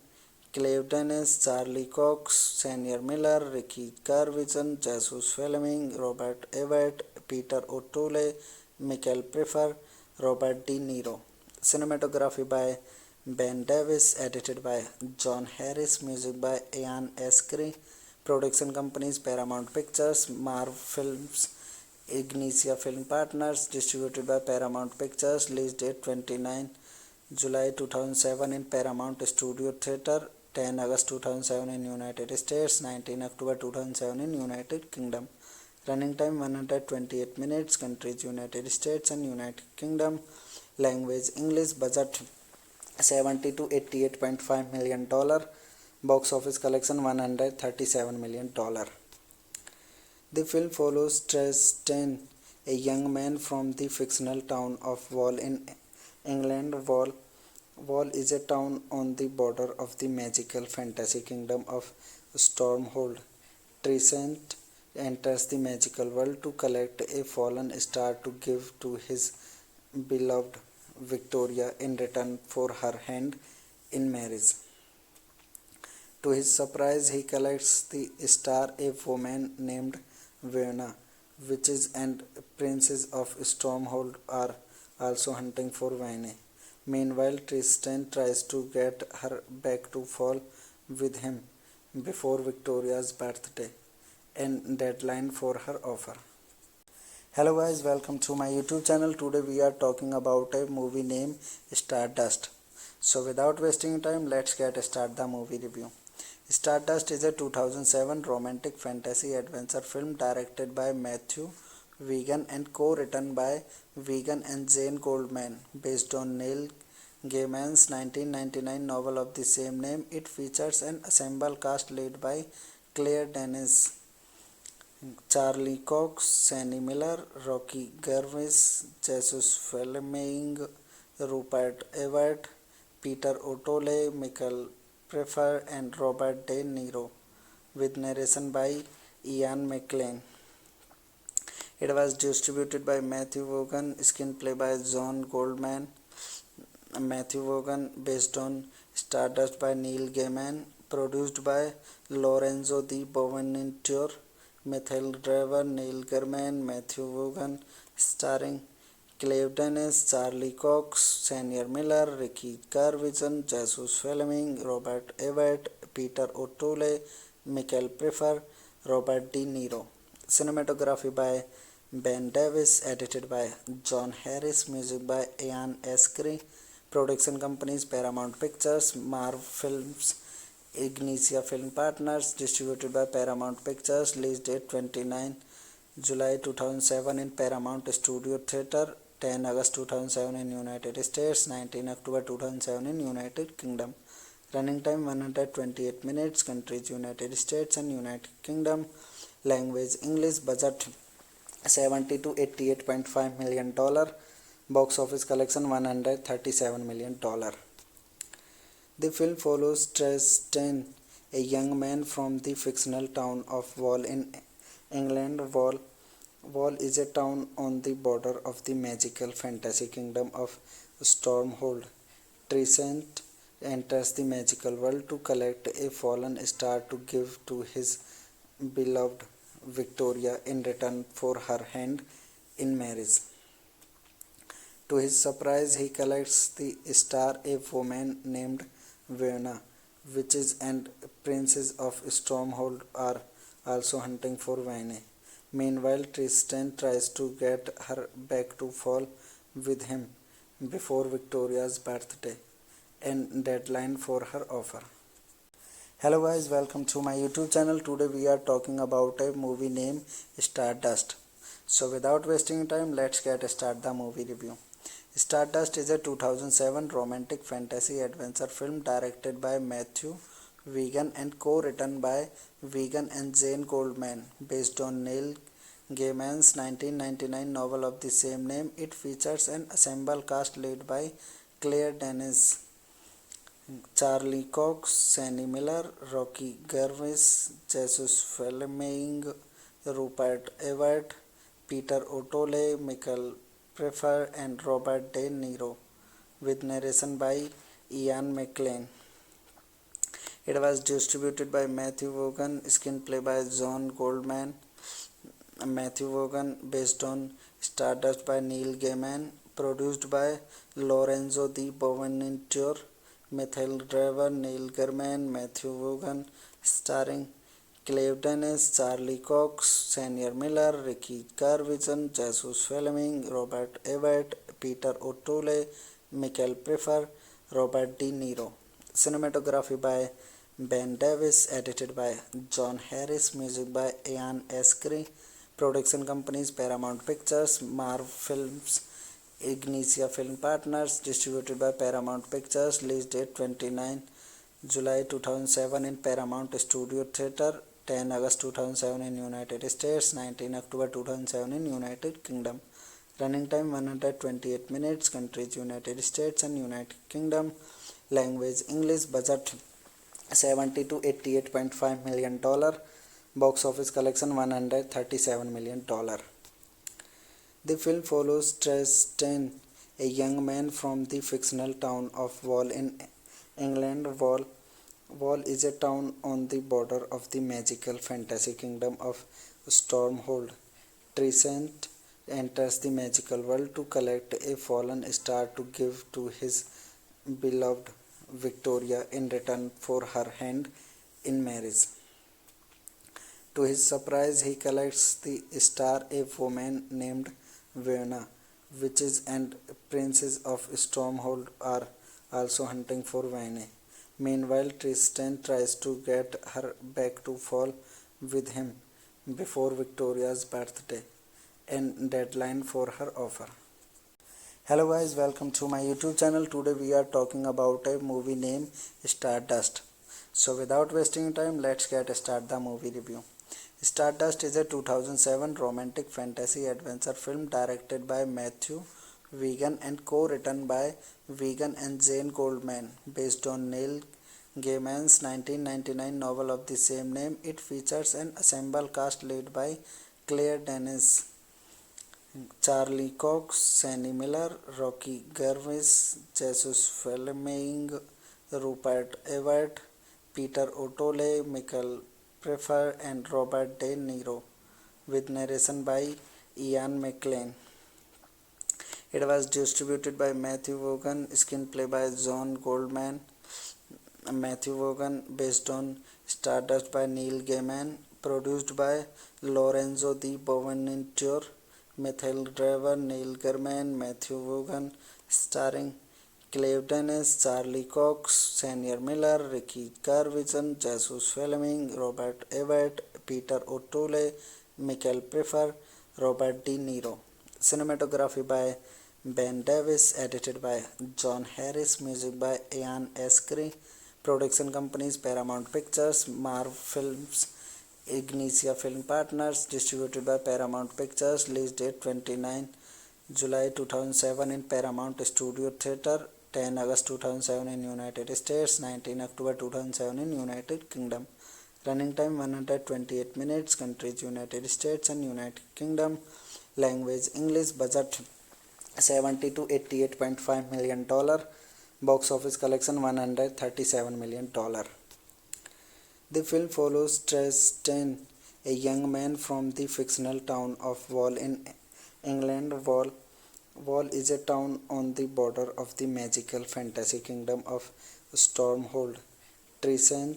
Clive Dennis, Charlie Cox, Senior Miller, Ricky Gervais, Jesus Fleming, Robert Everett, Peter O'Toole, Michael Pfeiffer, Robert De Niro. Cinematography by Ben Davis, edited by John Harris, music by Ian Eskery. Production companies Paramount Pictures, Marv Films, Ignicia Film Partners, distributed by Paramount Pictures. Release date 29 July 2007 in Paramount Studio Theatre, 10 August 2007 in United States, 19 October 2007 in United Kingdom. Running time 128 minutes. Countries United States and United Kingdom. Language English. Budget 70 to 88.5 million dollar. Box office collection 137 million dollar. The film follows Tristan, a young man from the fictional town of Wall in England. Wall is a town on the border of the magical fantasy kingdom of Stormhold. Tristan enters the magical world to collect a fallen star to give to his beloved Victoria in return for her hand in marriage. To his surprise, he collects the star, a woman named Verna. Witches and princes of Stormhold are also hunting for Vane. Meanwhile, Tristan tries to get her back to fall with him before Victoria's birthday and deadline for her offer. Hello guys, welcome to my YouTube channel. Today we are talking about a movie named Stardust. So without wasting time, let's start the movie review. Stardust is a 2007 romantic fantasy adventure film directed by Matthew Wegan and co-written by Wegan and Jane Goldman, based on Neil Gaiman's 1999 novel of the same name. It features an ensemble cast led by Claire Denis, Charlie Cox, Sienna Miller, Rocky Gervais, Jesus Fleming, Rupert Everett, Peter O'Toole, Michael Pfeiffer, and Robert De Niro, with narration by Ian McKellen. It was distributed by Matthew Vaughan, screenplay by John Goldman. Matthew Vaughan, based on Stardust by Neil Gaiman, produced by Lorenzo Di Bonaventure, Michael Driver, Neil Gaiman, Matthew Vaughan, starring Claire Denis, Charlie Cox, Sienna Miller, Ricky Gervais, Jesus Fleming, Robert Everett, Peter O'Toole, Michael Pfeiffer, Robert De Niro. Cinematography by Ben Davis, edited by John Harris, music by Ian Eskery. Production companies Paramount Pictures, Marv Films, Ignicia Film Partners, distributed by Paramount Pictures. Release date 29 July 2007 in Paramount Studio Theatre, 10 August 2007 in United States, 19 October 2007 in United Kingdom. Running time 128 minutes. Countries United States and United Kingdom. Language English. Budget 70 to 88.5 million dollar. Box office collection 137 million dollar. The film follows Tristan, a young man from the fictional town of Wall in England. Wall is a town on the border of the magical fantasy kingdom of Stormhold. Tristan enters the magical world to collect a fallen star to give to his beloved Victoria in return for her hand in marriage. To his surprise, he collects the star, a woman named Verna. Witches and princes of Stormhold are also hunting for Vane. Meanwhile, Tristan tries to get her back to fall with him before Victoria's birthday and deadline for her offer. Hello guys, welcome to my YouTube channel. Today we are talking about a movie named Stardust. So without wasting time, let's start the movie review. Stardust is a 2007 romantic fantasy adventure film directed by Matthew Wegan and co-written by Wegan and Jane Goldman, based on Neil Gaiman's 1999 novel of the same name. It features an ensemble cast led by Claire Denis, Charlie Cox, Sienna Miller, Rocky Gervais, Jesus Fleming, Rupert Everett, Peter O'Toole, Michael Pfeiffer, and Robert De Niro, with narration by Ian McKellen. It was distributed by Matthew Vaughan, screenplay by John Goldman. Matthew Vaughan, based on Stardust by Neil Gaiman, produced by Lorenzo Di Bonaventure, Michael Driver, Neil Gaiman, Matthew Vaughan, starring Claire Denis, Charlie Cox, Sienna Miller, Ricky Gervais, Jesus Fleming, Robert Everett, Peter O'Toole, Michael Pfeiffer, Robert De Niro. Cinematography by Ben Davis, edited by John Harris, music by Ian Eskery. Production companies Paramount Pictures, Marv Films, Ignicia Film Partners. Distributed by Paramount Pictures. Release date 29 July 2007 in Paramount Studio Theatre, 10 August 2007 in United States, 19 October 2007 in United Kingdom. Running time 128 minutes. Countries United States and United Kingdom. Language English. Budget 70 to 88.5 million dollar. Box office collection 137 million dollar. The film follows Tristan, a young man from the fictional town of Wall in England. Wall is a town on the border of the magical fantasy kingdom of Stormhold. Tristan enters the magical world to collect a fallen star to give to his beloved Victoria in return for her hand in marriage. To his surprise, he collects the star. A woman named Verna, witches and princes of Stormhold are also hunting for Vane. Meanwhile, Tristan tries to get her back to fall with him before Victoria's birthday and deadline for her offer. Hello guys, welcome to my YouTube channel. Today we are talking about a movie named Stardust. So without wasting time, let's get start the movie review. Stardust is a 2007 romantic fantasy adventure film directed by Matthew Wegan and co-written by Wegan and Jane Goldman, based on Neil Gaiman's 1999 novel of the same name. It features an ensemble cast led by Claire Denis, Charlie Cox, Sienna Miller, Rocky Gervais, Jesus Fleming, Rupert Everett, Peter O'Toole, Michael Pfeiffer, and Robert De Niro, with narration by Ian McKellen. It was distributed by Matthew Vaughan, screenplay by John Goldman. Matthew Vaughan, based on Stardust by Neil Gaiman, produced by Lorenzo Di Bonaventure, Michael Driver, Neil Gaiman, Matthew Vaughan, starring Claire Denis, Charlie Cox, Sienna Miller, Ricky Gervais, Jesus Fleming, Robert Everett, Peter O'Toole, Michael Pfeiffer, Robert De Niro. Cinematography by Ben Davis, edited by John Harris, music by Ian Askery. Production companies Paramount Pictures, Marv Films, Ignicia Film Partners. Distributed by Paramount Pictures. Release date 29 July 2007 in Paramount Studio Theatre, 10 August 2007 in United States, 19 October 2007 in United Kingdom. Running time 128 minutes. Countries United States and United Kingdom. Language English. Budget 70 to 88.5 million dollar. Box office collection 137 million dollar. The film follows Tristan, a young man from the fictional town of Wall in England. Wall is a town on the border of the magical fantasy kingdom of Stormhold. Tristan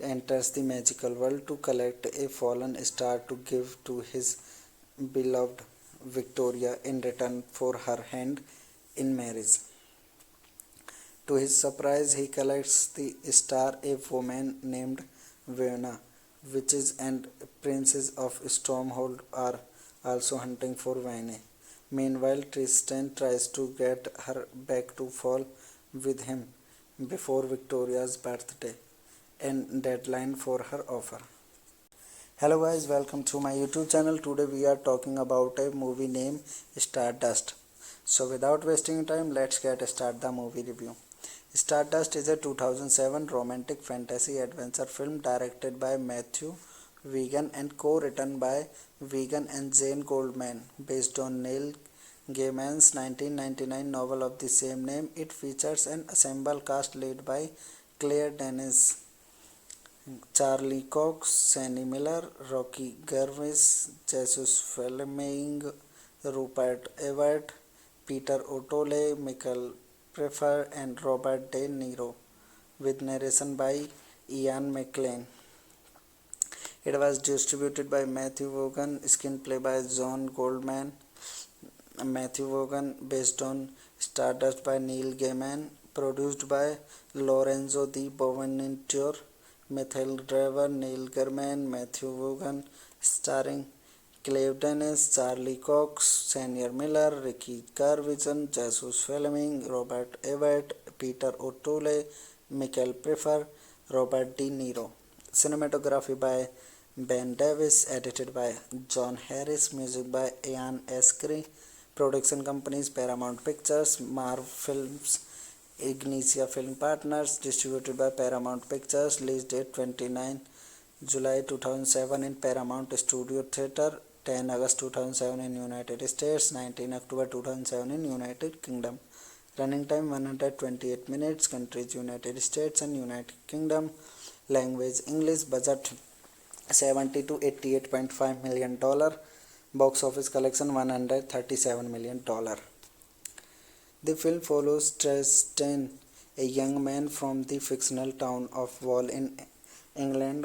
enters the magical world to collect a fallen star to give to his beloved Victoria in return for her hand in marriage. To his surprise, he collects the star. A woman named Verna, witches and princes of Stormhold are also hunting for Vane. Meanwhile, Tristan tries to get her back to fall with him before Victoria's birthday and deadline for her offer. Hello guys, welcome to my YouTube channel. Today we are talking about a movie named Stardust. So without wasting time, let's get start the movie review. Stardust is a 2007 romantic fantasy adventure film directed by Matthew Wegan and co-written by Wegan and Jane Goldman, based on Neil Gaiman's 1999 novel of the same name. It features an ensemble cast led by Claire Denis, Charlie Cox, Sienna Miller, Rocky Gervais, Jesus Fleming, Rupert Everett, Peter O'Toole, Michael Pfeiffer, and Robert De Niro, with narration by Ian McKellen. It was distributed by Matthew Vaughan, screenplay by John Goldman. Matthew Vaughan, based on Stardust by Neil Gaiman, produced by Lorenzo Di Bonaventure, Michael Driver, Neil Gaiman, Matthew Vaughan, starring Clive Dennis, Charlie Cox, Senior Miller, Ricky Gervais, Jesus Fleming, Robert Everett, Peter O'Toole, Michael Pfeiffer, Robert De Niro. Cinematography by Ben Davis, edited by John Harris, music by Ian Eskery. Production companies Paramount Pictures, Marv Films, Ignicia Film Partners, distributed by Paramount Pictures. Release date 29 July 2007 in Paramount Studio Theatre, 10 August 2007 in United States, 19 October 2007 in United Kingdom. Running time 128 minutes. Countries United States and United Kingdom. Language English. Budget 70 to 88.5 million dollar. Box office collection 137 million dollar. The film follows Tristan, a young man from the fictional town of Wall in England.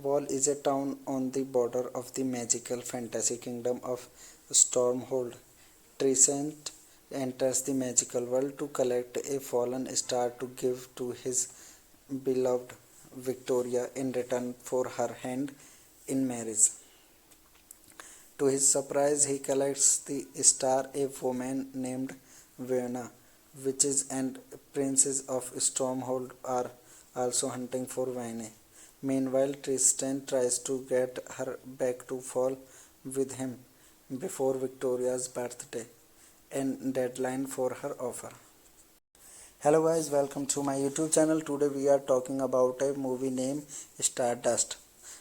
Wall is a town on the border of the magical fantasy kingdom of Stormhold. Tristan enters the magical world to collect a fallen star to give to his beloved Victoria in return for her hand in marriage. To his surprise, he collects the star, a woman named Vienna. Witches and princes of Stormhold are also hunting for Vine. Meanwhile, Tristan tries to get her back to fall with him before Victoria's birthday and deadline for her offer. Hello guys, welcome to my YouTube channel. Today we are talking about a movie named Stardust.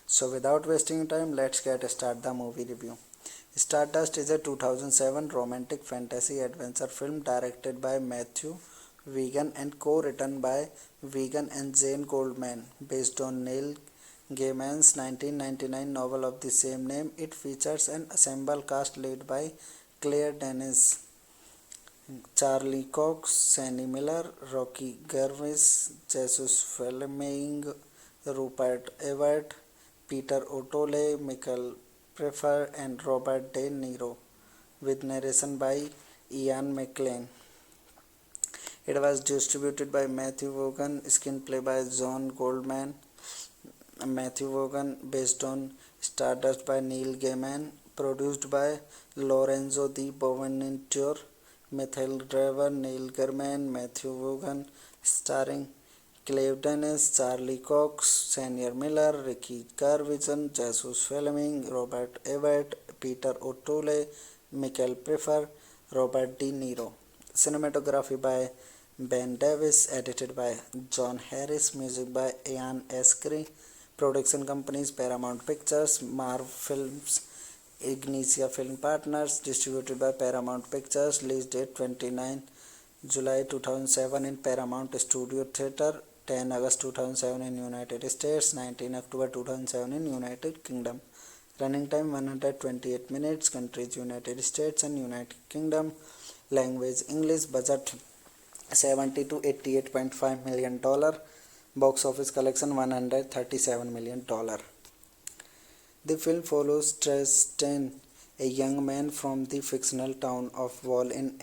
So without wasting time, let's get start the movie review. Stardust is a 2007 romantic fantasy adventure film directed by Matthew Wegan and co-written by Wegan and Jane Goldman, based on Neil Gaiman's 1999 novel of the same name. It features an ensemble cast led by Claire Denis, Charlie Cox, Sienna Miller, Rocky Gervais, Jesus Fleming, Rupert Everett, Peter O'Toole, Michael Pfeiffer, and Robert De Niro, with narration by Ian McKellen. It was distributed by Matthew Vaughan, screenplay by John Goldman. Matthew Vaughan, based on Stardust by Neil Gaiman, produced by Lorenzo Di Bonaventure, Michael Driver, Neil Gaiman, Matthew Vaughan, starring Clive Dennis, Charlie Cox, Senior Miller, Ricky Gervais, Jesus Fleming, Robert Everett, Peter O'Toole, Michael Pfeiffer, Robert De Niro. Cinematography by Ben Davis, edited by John Harris, music by Ian Eskery. Production companies Paramount Pictures, Marv Films, Ignicia Film Partners, distributed by Paramount Pictures. Release date 29 July 2007 in Paramount Studio Theatre, 10 August 2007 in United States, 19 October 2007 in United Kingdom. Running time 128 minutes. Countries United States and United Kingdom. Language English. Budget 70 to 88.5 million dollar. Box office collection 137 million dollar. The film follows Tristan, a young man from the fictional town of Wall in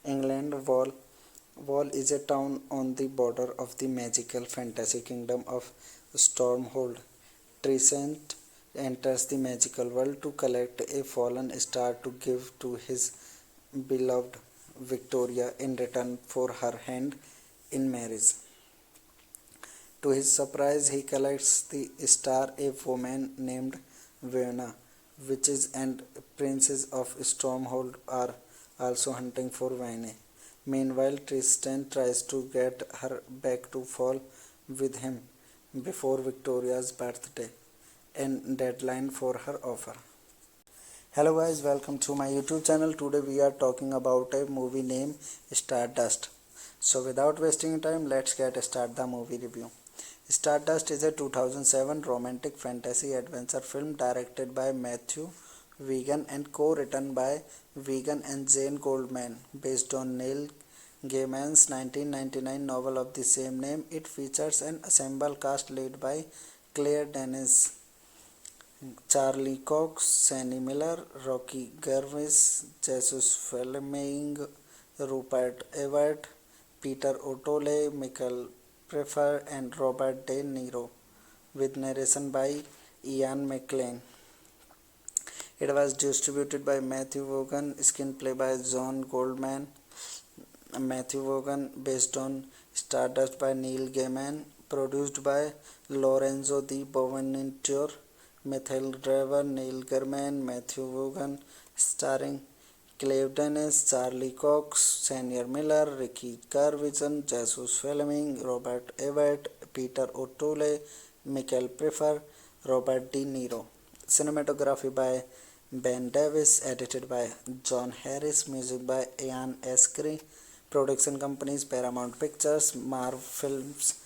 England. Wall is a town on the border of the magical fantasy kingdom of Stormhold. Tristan enters the magical world to collect a fallen star to give to his beloved Victoria in return for her hand in marriage. To his surprise, he collects the star, a woman named Vienna. Witches and princes of Stormhold are also hunting for Vine. Meanwhile, Tristan tries to get her back to fall with him before Victoria's birthday and deadline for her offer. Hello guys, welcome to my YouTube channel. Today we are talking about a movie named Stardust. So without wasting time, let's get start the movie review. Stardust is a 2007 romantic fantasy adventure film directed by Matthew Wegan and co-written by Wegan and Jane Goldman, based on Neil Gaiman's 1999 novel of the same name. It features an ensemble cast led by Claire Denis, Charlie Cox, Sienna Miller, Rocky Gervais, Jesus Fleming, Rupert Everett, Peter O'Toole, Michael Pfeiffer, and Robert De Niro, with narration by Ian McKellen. It was distributed by Matthew Vaughan, screenplay by John Goldman. Matthew Vaughan, based on Stardust by Neil Gaiman, produced by Lorenzo Di Bonaventure, Michael Driver, Neil Gaiman, Matthew Vaughan, starring Clive Dennis, Charlie Cox, Sienna Miller, Ricky Gervais, Jesus Fleming, Robert Everett, Peter O'Toole, Michael Pfeiffer, Robert De Niro. Cinematography by Ben Davis, edited by John Harris, music by Ian Askery. Production companies Paramount Pictures, Marv Films,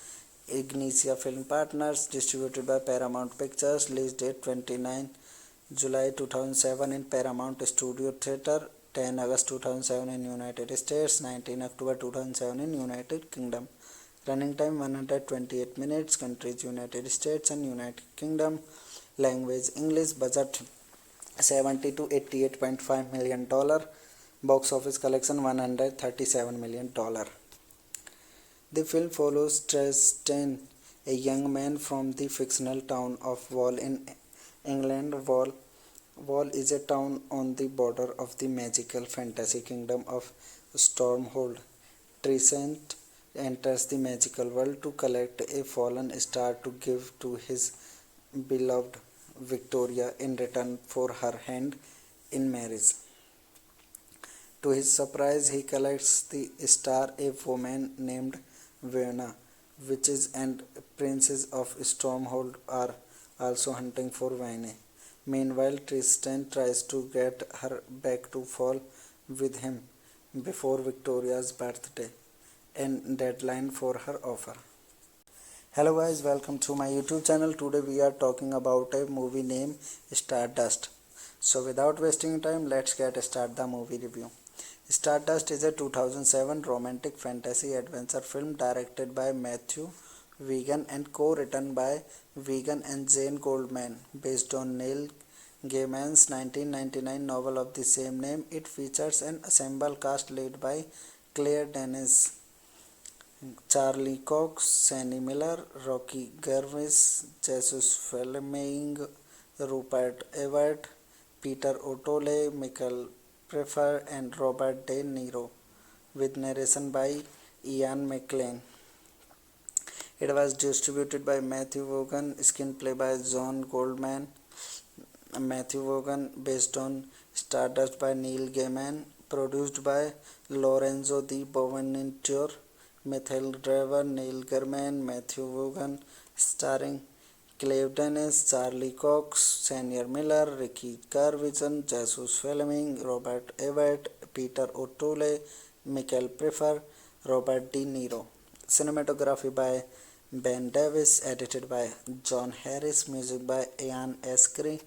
Ignicia Film Partners, distributed by Paramount Pictures. Release date 29 July 2007 in Paramount Studio Theatre, 10 August 2007 in United States, 19 October 2007 in United Kingdom. Running time 128 minutes. Countries United States and United Kingdom. Language English. Budget 70 to 88.5 million dollar. Box office collection $137 million. The film follows Tristan, a young man from the fictional town of Wall in England. Wall is a town on the border of the magical fantasy kingdom of Stormhold. Tristan enters the magical world to collect a fallen star to give to his beloved Victoria in return for her hand in marriage. To his surprise, he collects the star. A woman named Verna, witches and princes of Stormhold are also hunting for Vine. Meanwhile, Tristan tries to get her back to fall with him before Victoria's birthday and deadline for her offer. Hello guys, welcome to my YouTube channel. Today we are talking about a movie named Stardust. So without wasting time, let's get start the movie review. Stardust is a 2007 romantic fantasy adventure film directed by Matthew Vaughan and co-written by Vaughan and Jane Goldman, based on Neil Gaiman's 1999 novel of the same name. It features an ensemble cast led by Claire Denis, Charlie Cox, Sienna Miller, Rocky Gervais, Jesus Fleming, Rupert Everett, Peter O'Toole, Michael Pfeiffer, and Robert De Niro, with narration by Ian McKellen. It was distributed by Matthew Vaughan, screenplay by John Goldman. Matthew Vaughan, based on Stardust by Neil Gaiman, produced by Lorenzo Di Bonaventure, Michael Driver, Neil Gaiman, Matthew Vaughan, starring Clive Dennis, Charlie Cox, Sienna Miller, Ricky Gervais, Jesus Fleming, Robert Everett, Peter O'Toole, Michael Pfeiffer, Robert De Niro. Cinematography by Ben Davis, edited by John Harris, music by Ian Askery.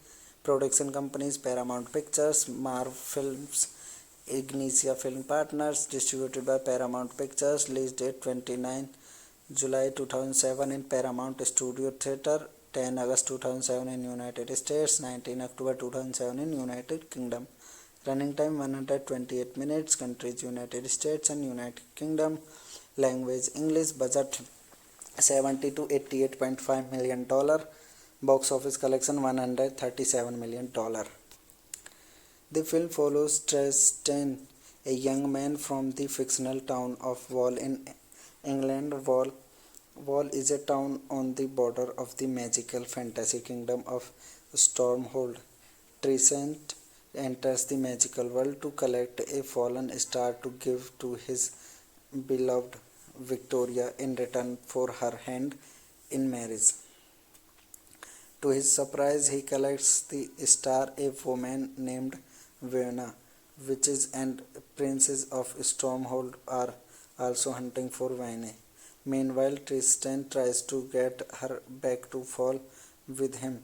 Production companies Paramount Pictures, Marv Films, Ignicia Film Partners, distributed by Paramount Pictures. Release date 29 July 2007 in Paramount Studio Theatre, 10 August 2007 in United States, 19 October 2007 in United Kingdom. Running time 128 minutes. Countries United States and United Kingdom. Language English. Budget 70 to 88.5 million dollar. Box office collection $137 million. The film follows Tristan, a young man from the fictional town of Wall in England. Wall is a town on the border of the magical fantasy kingdom of Stormhold. Tristan enters the magical world to collect a fallen star to give to his beloved Victoria in return for her hand in marriage. To his surprise, he collects the star. A woman named Verna, witches and princes of Stormhold are also hunting for Vine. Meanwhile, Tristan tries to get her back to fall with him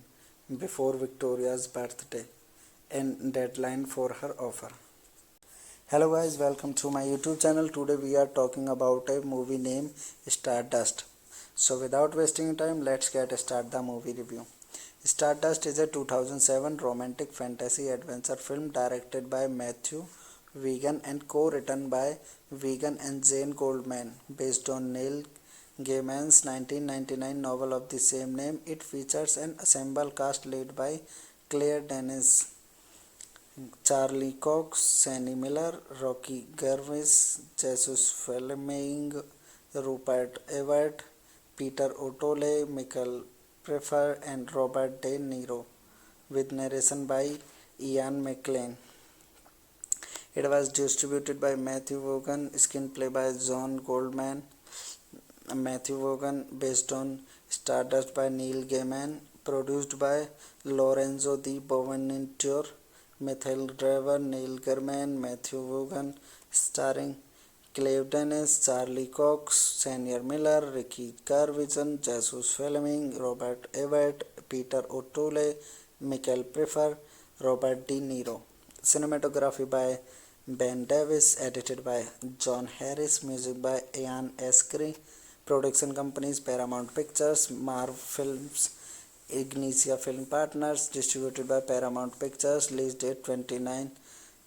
before Victoria's birthday and deadline for her offer. Hello guys, welcome to my YouTube channel. Today we are talking about a movie named Stardust. So without wasting time, let's get start the movie review. Stardust is a 2007 romantic fantasy adventure film directed by Matthew Vaughan and co-written by Vaughan and Jane Goldman, based on Neil Gaiman's 1999 novel of the same name. It features an ensemble cast led by Claire Denis, Charlie Cox, Sandy Miller, Rocky Gervais, Jesus Fleming, Rupert Everett, Peter O'Toole, Michael Pfeiffer, and Robert De Niro, with narration by Ian McKellen. It was distributed by Matthew Vaughan, screenplay by John Goldman. Matthew Vaughan, based on Stardust by Neil Gaiman, produced by Lorenzo Di Bonaventure, Michael Driver, Neil Gaiman, Matthew Vaughan, starring Clive Dennis, Charlie Cox, Sienna Miller, Ricky Gervais, Jesus Fleming, Robert Everett, Peter O'Toole, Michael Pfeiffer, Robert De Niro. Cinematography by Ben Davis, edited by John Harris, music by Ian Eskery. Production companies Paramount Pictures, Marv Films, Ignicia Film Partners, distributed by Paramount Pictures, release date 29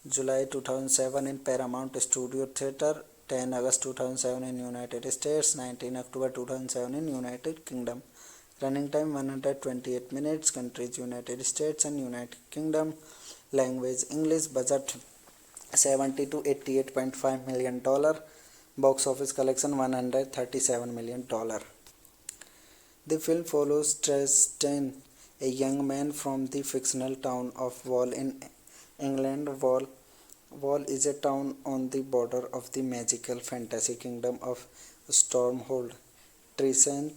July 2007 in Paramount Studio Theatre, 10 August 2007 in United States, 19 October 2007 in United Kingdom. Running time 128 minutes, countries United States and United Kingdom. Language English. Budget $70 to $88.5 million. Box office collection $137 million. The film follows Tristan, a young man from the fictional town of Wall in England. Wall is a town on the border of the magical fantasy kingdom of Stormhold. Tristan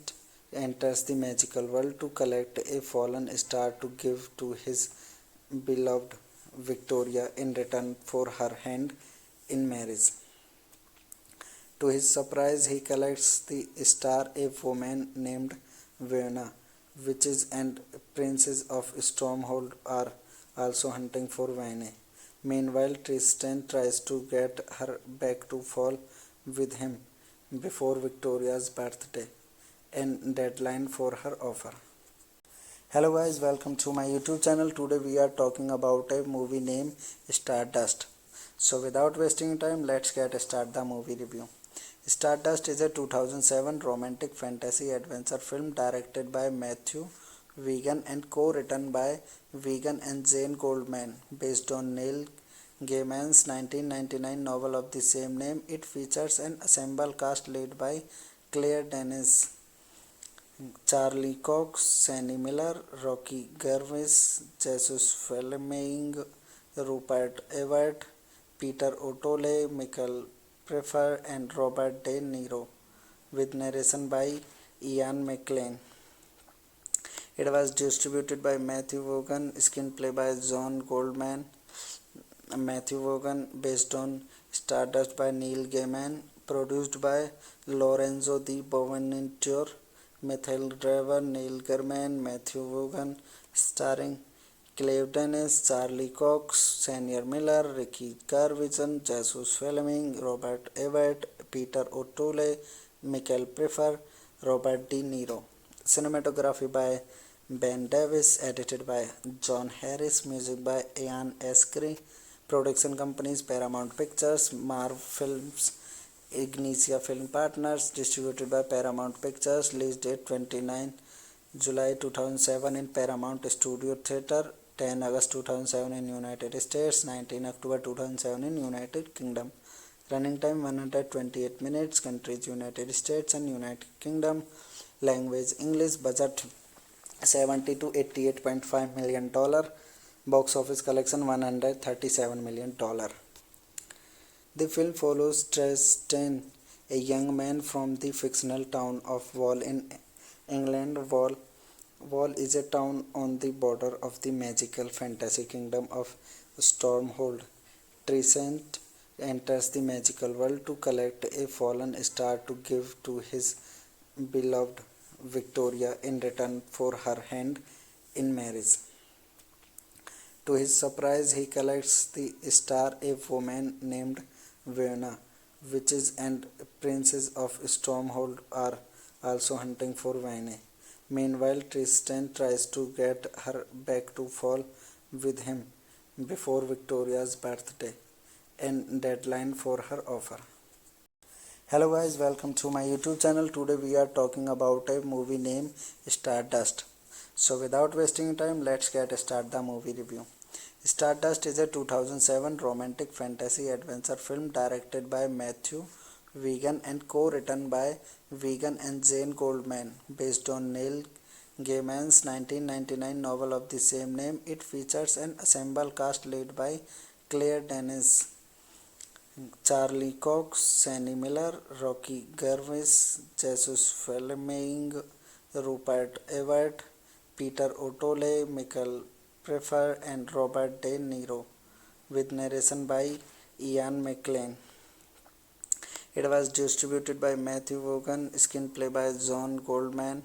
enters the magical world to collect a fallen star to give to his beloved Victoria in return for her hand in marriage. To his surprise, he collects the star, a woman named Verna. Witches and princes of Stormhold are also hunting for Vane. Meanwhile, Tristan tries to get her back to fall with him before Victoria's birthday and deadline for her offer. Hello guys, welcome to my YouTube channel. Today we are talking about a movie named Stardust. So without wasting time, let's get start the movie review. Stardust is a 2007 romantic fantasy adventure film directed by Matthew Vaughan and co-written by Vaughan and Jane Goldman, based on Neil Gaiman's 1999 novel of the same name. It features an ensemble cast led by Claire Denis, Charlie Cox, Sienna Miller, Rocky Gervais, Jesus Fleming, Rupert Everett, Peter O'Toole, Michael Pfeiffer, and Robert De Niro, with narration by Ian McKellen. It was distributed by Matthew Vaughan, screenplay by John Goldman. Matthew Vaughan, based on Stardust by Neil Gaiman, produced by Lorenzo Di Bonaventure, Michael Driver, Neil Gaiman, Matthew Vaughan, starring Clive Dennis, Charlie Cox, Sienna Miller, Ricky Gervais, Jesus Fleming, Robert Everett, Peter O'Toole, Michael Pfeiffer, Robert De Niro. Cinematography by Ben Davis, edited by John Harris, music by Ian Eskery. Production companies Paramount Pictures, Marv Films, Ignicia Film Partners, distributed by Paramount Pictures, release date 29 July 2007 in Paramount Studio Theatre, 10 August 2007 in United States, 19 October 2007 in United Kingdom. Running time 128 minutes, countries United States and United Kingdom. Language English. Budget $70 to $88.5 million. Box office collection $137 million. The film follows Tristan, a young man from the fictional town of Wall in England. Wall is a town on the border of the magical fantasy kingdom of Stormhold. Tristan enters the magical world to collect a fallen star to give to his beloved Victoria in return for her hand in marriage. To his surprise, he collects the star, a woman named Verna. Witches and princes of Stormhold are also hunting for Vane. Meanwhile, Tristan tries to get her back to fall with him before Victoria's birthday and deadline for her offer. Hello guys, welcome to my YouTube channel. Today we are talking about a movie named Stardust. So without wasting time, let's get start the movie review. Stardust is a 2007 romantic fantasy adventure film directed by Matthew Wegan and co-written by Wegan and Jane Goldman, based on Neil Gaiman's 1999 novel of the same name. It features an ensemble cast led by Claire Denis, Charlie Cox, Sienna Miller, Rocky Gervais, Jesus Fleming, Rupert Everett, Peter O'Toole, Michael Pfeiffer, and Robert De Niro, with narration by Ian McKellen. It was distributed by Matthew Vaughan, screenplay by John Goldman.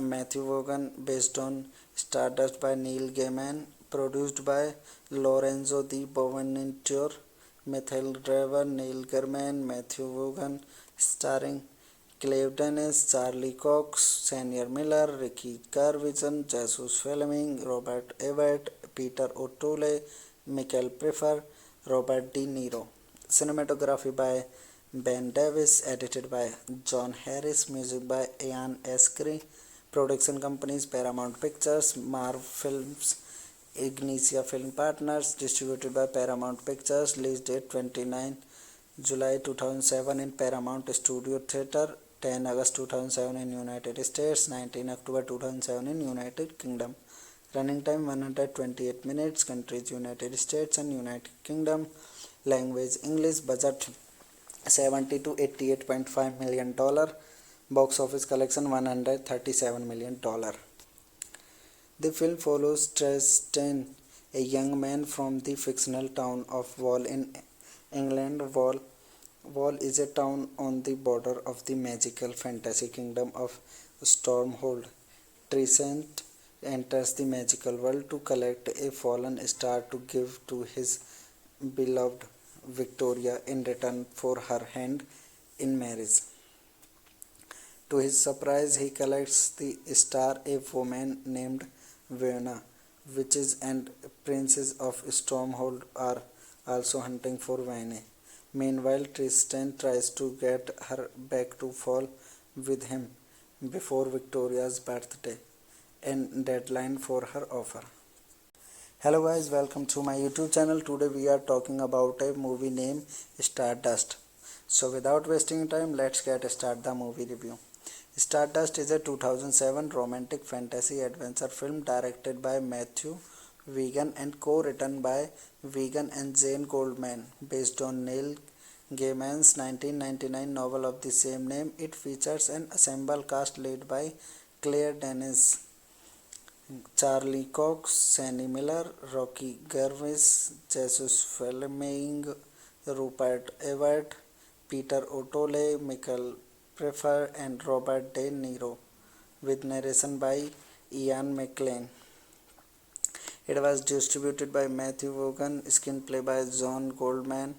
Matthew Vaughan, based on Stardust by Neil Gaiman, produced by Lorenzo Di Bonaventure, Michael Driver, Neil Gaiman, Matthew Vaughan, starring Clive Dennis, Charlie Cox, Sienna Miller, Ricky Gervais, Jesus Fleming, Robert Everett, Peter O'Toole, Michael Pfeiffer, Robert De Niro. Cinematography by Ben Davis, edited by John Harris, music by Ian Eskery. Production companies Paramount Pictures, Marv Films, Ignicia Film Partners, distributed by Paramount Pictures. Release date 29 July 2007 in Paramount Studio Theatre, 10 August 2007 in United States, 19 October 2007 in United Kingdom. Running time 128 minutes. Countries United States and United Kingdom. Language English. Budget $70 to $88.5 million. Box office collection $137 million. The film follows Tristan, a young man from the fictional town of Wall in England. Wall is a town on the border of the magical fantasy kingdom of Stormhold. Tristan enters the magical world to collect a fallen star to give to his beloved Victoria in return for her hand in marriage. To his surprise, he collects the star, a woman named Vena. Witches and princes of Stormhold are also hunting for Vane. Meanwhile, Tristan tries to get her back to fall with him before Victoria's birthday and deadline for her offer. Hello guys, welcome to my YouTube channel. Today we are talking about a movie named Stardust. So without wasting time, let's get start the movie review. Stardust is a 2007 romantic fantasy adventure film directed by Matthew Wegan and co-written by Wegan and Jane Goldman, based on Neil Gaiman's 1999 novel of the same name. It features an ensemble cast led by Claire Denis, Charlie Cox, Sienna Miller, Rocky Gervais, Jesus Fleming, Rupert Everett, Peter O'Toole, Michael Pfeiffer, and Robert De Niro, with narration by Ian McKellen. It was distributed by Matthew Vaughan, screenplay by John Goldman.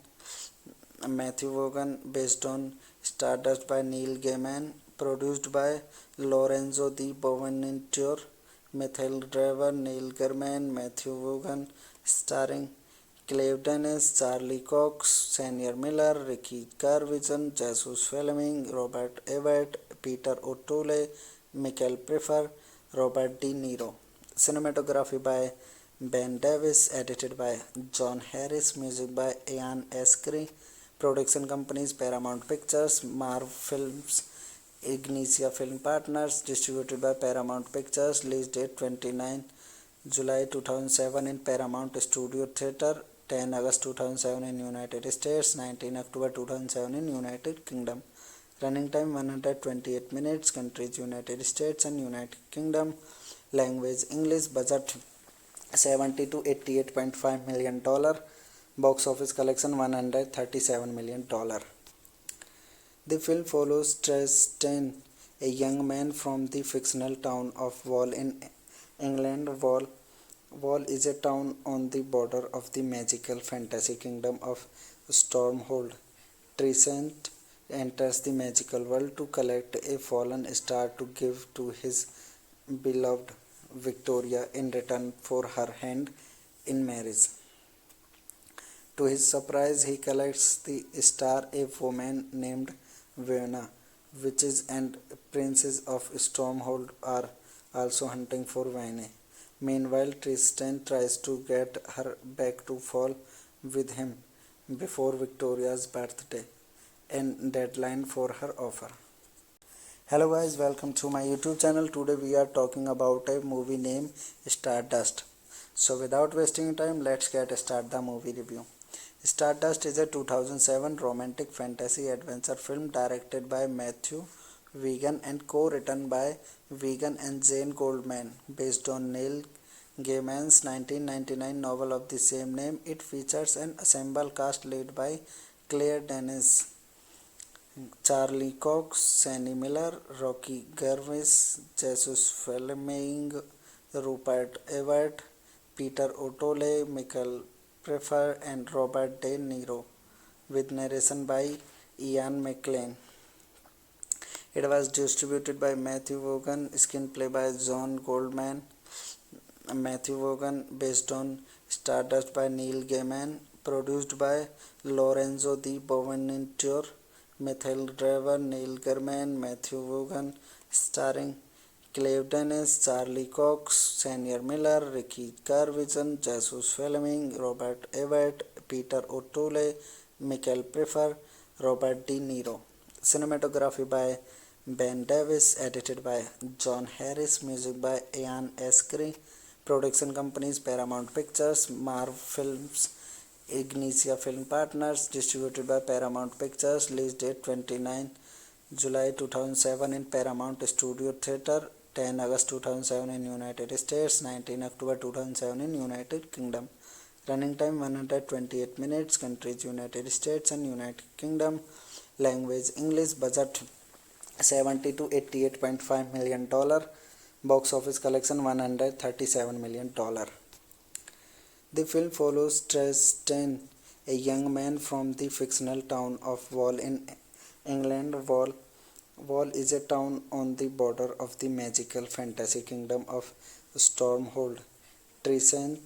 Matthew Vaughan, based on Stardust by Neil Gaiman, produced by Lorenzo Di Bonaventure, Michael Driver, Neil Gaiman, Matthew Vaughan, starring Clive Dennis, Charlie Cox, Sienna Miller, Ricky Gervais, Jesus Fleming, Robert Everett, Peter O'Toole, Michael Pfeiffer, Robert De Niro. Cinematography by Ben Davis, edited by John Harris, music by Ian Eskery. Production companies Paramount Pictures, Marv Films, Ignicia Film Partners, distributed by Paramount Pictures. Release date 29 July 2007 in Paramount Studio Theatre, 10 August 2007 in United States, 19 October 2007 in United Kingdom. Running time 128 minutes. Countries United States and United Kingdom. Language English. Budget $70 to $88.5 million. Box office collection $137 million. The film follows Tristan, a young man from the fictional town of Wall in England. Wall is a town on the border of the magical fantasy kingdom of Stormhold. Tristan enters the magical world to collect a fallen star to give to his beloved Victoria in return for her hand in marriage. To his surprise, he collects the star, a woman named Vena. Witches and princes of Stormhold are also hunting for Vane. Meanwhile, Tristan tries to get her back to fall with him before Victoria's birthday and deadline for her offer. Hello guys, welcome to my YouTube channel. Today we are talking about a movie named Stardust. So without wasting time, let's get start the movie review. Stardust is a 2007 romantic fantasy adventure film directed by Matthew Wegan and co-written by Wegan and Jane Goldman, based on Neil Gaiman's 1999 novel of the same name. It features an ensemble cast led by Claire Denis, Charlie Cox, Sienna Miller, Rocky Gervais, Jesus Fleming, Rupert Everett, Peter O'Toole, Michael Pfeiffer, and Robert De Niro, with narration by Ian McKellen. It was distributed by Matthew Vaughan, screenplay by John Goldman. Matthew Vaughan, based on Stardust by Neil Gaiman, produced by Lorenzo Di Bonaventure, Michael Driver, Neil Gaiman, Matthew Vaughan, starring Claire Denis, Charlie Cox, Sienna Miller, Ricky Gervais, Jesus Fleming, Robert Everett, Peter O'Toole, Michael Pfeiffer, Robert De Niro. Cinematography by Ben Davis, edited by John Harris, music by Ian Askery. Production companies Paramount Pictures, Marv Films, Ignicia Film Partners, distributed by Paramount Pictures. Release date 29 July 2007 in Paramount Studio Theatre, 10 August 2007 in United States, 19 October 2007 in United Kingdom. Running time 128 minutes. Countries United States and United Kingdom. Language English. Budget $70 to $88.5 million. Box office collection $137 million. The film follows Tristan, a young man from the fictional town of Wall in England. Wall is a town on the border of the magical fantasy kingdom of Stormhold. Tristan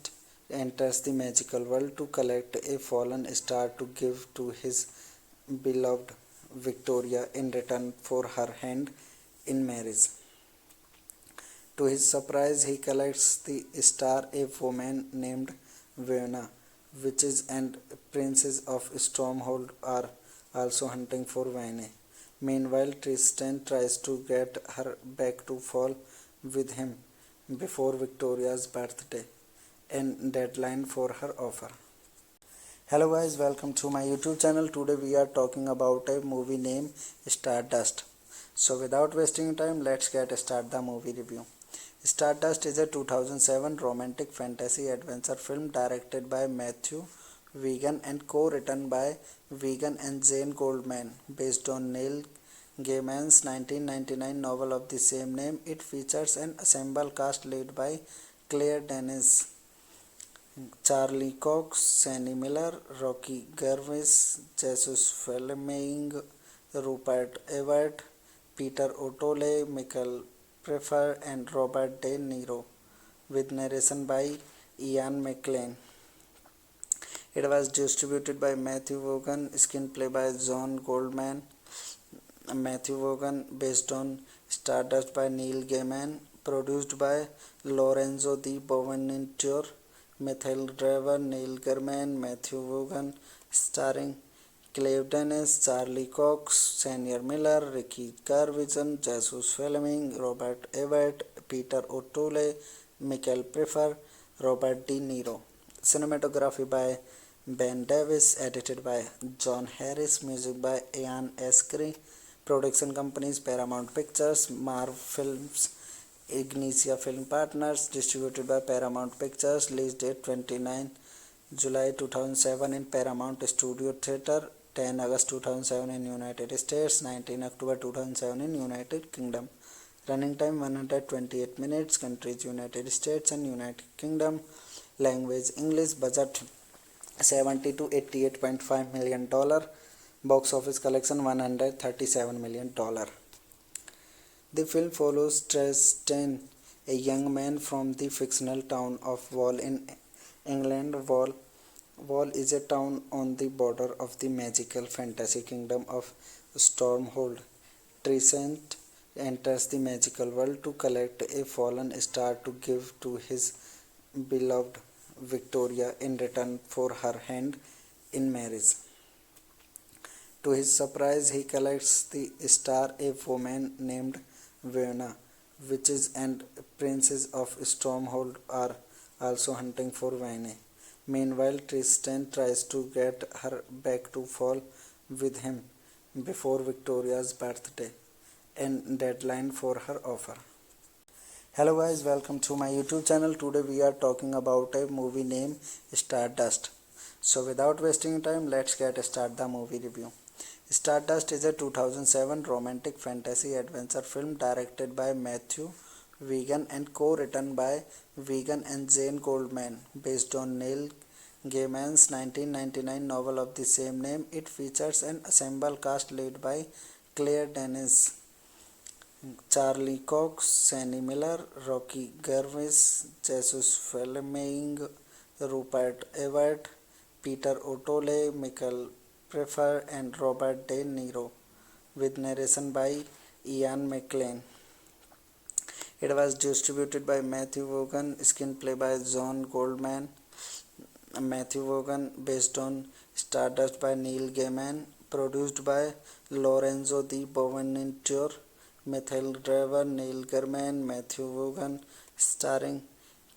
enters the magical world to collect a fallen star to give to his beloved Victoria in return for her hand in marriage. To his surprise, he collects the star. A woman named Vena, witches and princes of Stormhold are also hunting for Vane. Meanwhile, Tristan tries to get her back to fall with him before Victoria's birthday and deadline for her offer. Hello guys, welcome to my YouTube channel. Today we are talking about a movie named Stardust. So without wasting time, let's get start the movie review. Stardust is a 2007 romantic fantasy adventure film directed by Matthew Wegan and co-written by Wegan and Jane Goldman, based on Neil Gaiman's 1999 novel of the same name. It features an ensemble cast led by Claire Denis, Charlie Cox, Sienna Miller, Rocky Gervais, Jesus Fleming, Rupert Everett, Peter O'Toole, Michael Pfeiffer, and Robert De Niro, with narration by Ian McKellen. It was distributed by Matthew Vaughan, screenplay by John Goldman. Matthew Vaughan, based on Stardust by Neil Gaiman, produced by Lorenzo Di Bonaventure, Michael Driver, Neil Gaiman, Matthew Vaughan, starring Claire Denis, Charlie Cox, Sienna Miller, Ricky Gervais, Jesus Fleming, Robert Everett, Peter O'Toole, Michael Pfeiffer, Robert De Niro. Cinematography by Ben Davis, edited by John Harris, music by Ian Askery. Production companies Paramount Pictures, Marv Films, Ignicia Film Partners, distributed by Paramount Pictures. Release date 29 July 2007 in Paramount Studio Theatre, 10 August 2007 in United States, 19 October 2007 in United Kingdom. Running time 128 minutes. Countries United States and United Kingdom. Language English. Budget $70 to $88.5 million. Box office collection $137 million. The film follows Tristan, a young man from the fictional town of Wall in England. Wall is a town on the border of the magical fantasy kingdom of Stormhold. Tristan enters the magical world to collect a fallen star to give to his beloved Victoria in return for her hand in marriage. To his surprise, he collects the star, a woman named Verna. Witches and princes of Stormhold are also hunting for Vine. Meanwhile, Tristan tries to get her back to fall with him before Victoria's birthday and deadline for her offer. Hello guys, welcome to my YouTube channel. Today we are talking about a movie named Stardust. So without wasting time, let's get start the movie review. Stardust is a 2007 romantic fantasy adventure film directed by Matthew Wegan and co-written by Wegan and Jane Goldman, based on Neil Gaiman's 1999 novel of the same name. It features an ensemble cast led by Claire Denis, Charlie Cox, Sienna Miller, Rocky Gervais, Jesus Fleming, Rupert Everett, Peter O'Toole, Michael Pfeiffer, and Robert De Niro, with narration by Ian McKellen. It was distributed by Matthew Vaughan, screenplay by John Goldman. Matthew Vaughan, based on Stardust by Neil Gaiman, produced by Lorenzo Di Bonaventure, Michael Driver, Neil Gaiman, Matthew Vaughan, starring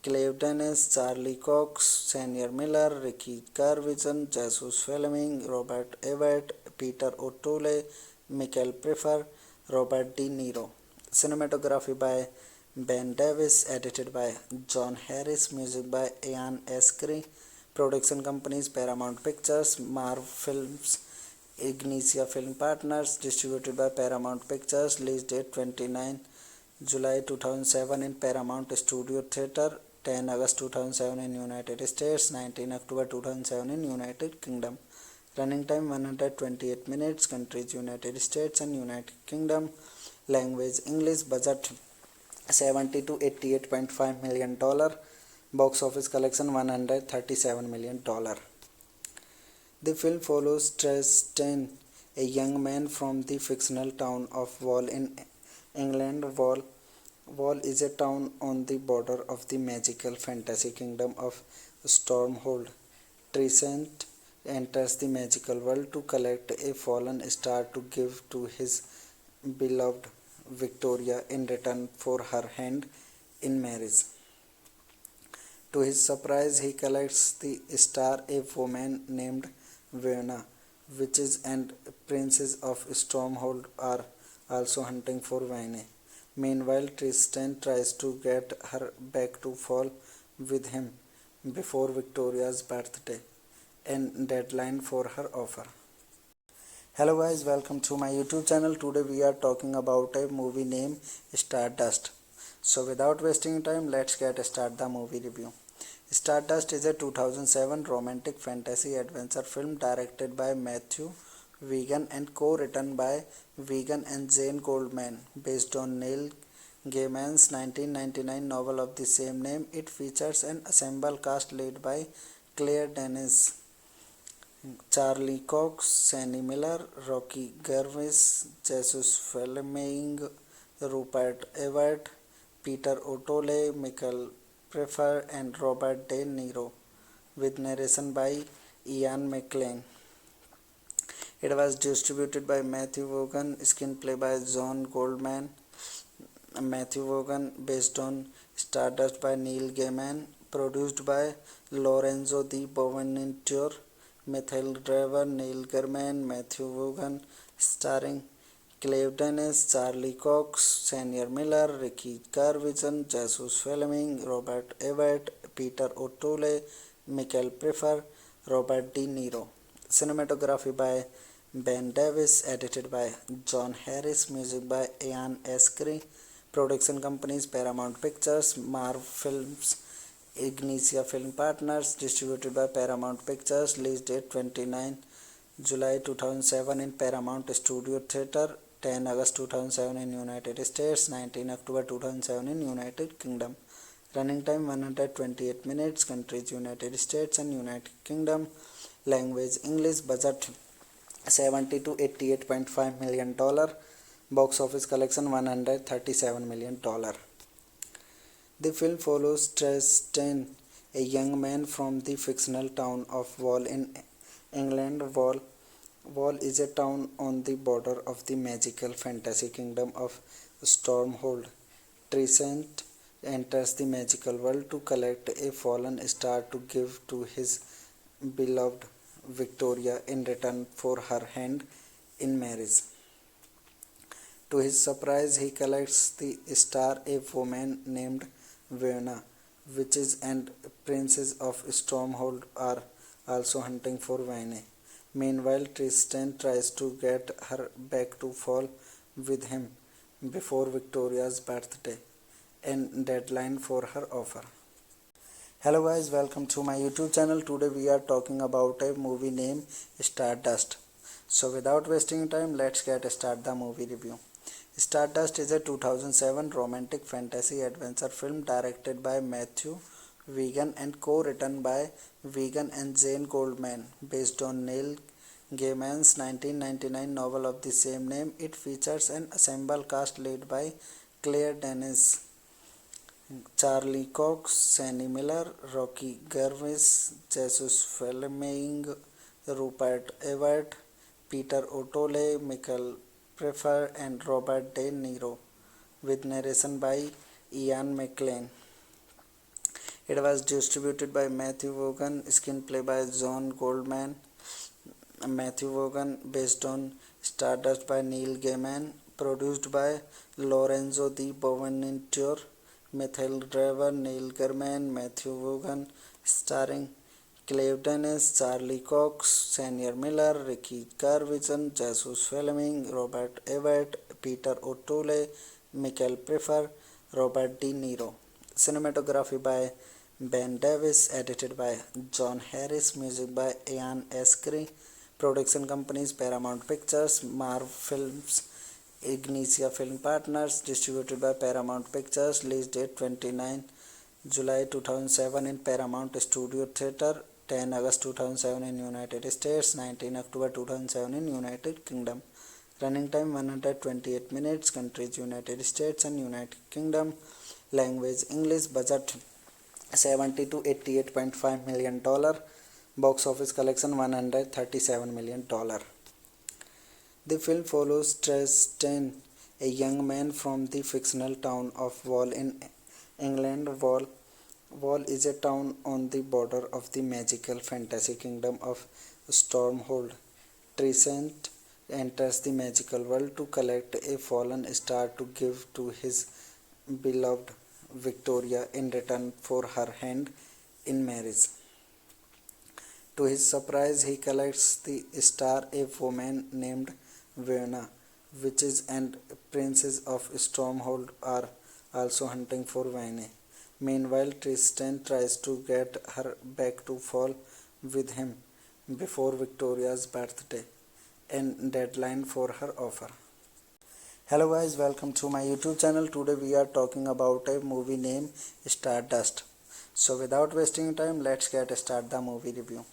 Claire Denis, Charlie Cox, Sienna Miller, Ricky Gervais, Jesus Fleming, Robert Everett, Peter O'Toole, Michael Pfeiffer, Robert De Niro. Cinematography by Ben Davis, edited by John Harris, music by Ian Askery. Production companies Paramount Pictures, Marv Films, Ignicia Film Partners, distributed by Paramount Pictures. Release date 29 July 2007 in Paramount Studio Theatre, 10 August 2007 in United States, 19 October 2007 in United Kingdom. Running time 128 minutes. Countries United States and United Kingdom. Language English. Budget $70 to $88.5 million. Box office collection $137 million. The film follows Tristan, a young man from the fictional town of Wall in England. Wall is a town on the border of the magical fantasy kingdom of Stormhold. Tristan enters the magical world to collect a fallen star to give to his beloved Victoria in return for her hand in marriage. To his surprise, he collects the star, a woman named Verna. Witches and princes of Stormhold are also hunting for Vine. Meanwhile, Tristan tries to get her back to fall with him before Victoria's birthday and deadline for her offer. Hello guys, welcome to my YouTube channel. Today we are talking about a movie named Stardust. So without wasting time, let's get start the movie review. Stardust is a 2007 romantic fantasy adventure film directed by Matthew Wegan and co-written by Wegan and Jane Goldman, based on Neil Gaiman's 1999 novel of the same name. It features an ensemble cast led by Claire Denis, Charlie Cox, Sienna Miller, Rocky Gervais, Jesus Fleming, Rupert Everett, Peter O'Toole, Michael Pfeiffer, and Robert De Niro, with narration by Ian McKellen. It was distributed by Matthew Vaughan, screenplay by John Goldman. Matthew Vaughan, based on Stardust by Neil Gaiman, produced by Lorenzo Di Bonaventure, Michael Driver, Neil Gaiman, Matthew Vaughan, starring Claire Denis, Charlie Cox, Sienna Miller, Ricky Gervais, Jesus Fleming, Robert Everett, Peter O'Toole, Michael Pfeiffer, Robert De Niro. Cinematography by Ben Davis, edited by John Harris, music by Ian Askery. Production companies Paramount Pictures, Marv Films, Ignicia Film Partners, distributed by Paramount Pictures. Release date 29 July 2007 in Paramount Studio Theatre, 10 August 2007 in United States, 19 October 2007 in United Kingdom. Running time 128 minutes. Countries United States and United Kingdom. Language English. Budget $70 to $88.5 million. Box office collection $137 million. The film follows Tristan, a young man from the fictional town of Wall in England. Wall is a town on the border of the magical fantasy kingdom of Stormhold. Trisent enters the magical world to collect a fallen star to give to his beloved Victoria in return for her hand in marriage. To his surprise, he collects the star, a woman named Verna. Witches and princes of Stormhold are also hunting for Vine. Meanwhile, Tristan tries to get her back to fall with him before Victoria's birthday and deadline for her offer. Hello guys, welcome to my YouTube channel. Today we are talking about a movie named Stardust. So without wasting time, let's get start the movie review. Stardust is a 2007 romantic fantasy adventure film directed by Matthew Wegan and co-written by Wegan and Jane Goldman, based on Neil Gaiman's 1999 novel of the same name. It features an ensemble cast led by Claire Denis, Charlie Cox, Sienna Miller, Rocky Gervais, Jesus Fleming, Rupert Everett, Peter O'Toole, Michael Pfeiffer, and Robert De Niro, with narration by Ian McKellen. It was distributed by Matthew Vaughan, screenplay by John Goldman. Matthew Vaughan, based on Stardust by Neil Gaiman, produced by Lorenzo Di Bonaventure, Michael Driver, Neil Gaiman, Matthew Vaughan, starring Clive Dennis, Charlie Cox, Sienna Miller, Ricky Gervais, Jesus Fleming, Robert Everett, Peter O'Toole, Michael Pfeiffer, Robert De Niro. Cinematography by Ben Davis, edited by John Harris, music by Ian Eskery. Production companies Paramount Pictures, Marv Films, Ignicia Film Partners, distributed by Paramount Pictures. Release date 29 July 2007 in Paramount Studio Theatre, 10 August 2007 in United States, 19 October 2007 in United Kingdom. Running time 128 minutes. Countries United States and United Kingdom. Language English. Budget $70 to $88.5 million. Box office collection $137 million. The film follows Tristan, a young man from the fictional town of Wall in England. Wall is a town on the border of the magical fantasy kingdom of Stormhold. Tristan enters the magical world to collect a fallen star to give to his beloved Victoria in return for her hand in marriage. To his surprise, he collects the star, a woman named Verna. Witches and princes of Stormhold are also hunting for Vine. Meanwhile, Tristan tries to get her back to fall with him before Victoria's birthday and deadline for her offer. Hello guys, welcome to my YouTube channel. Today we are talking about a movie named Stardust. So without wasting time, let's get start the movie review.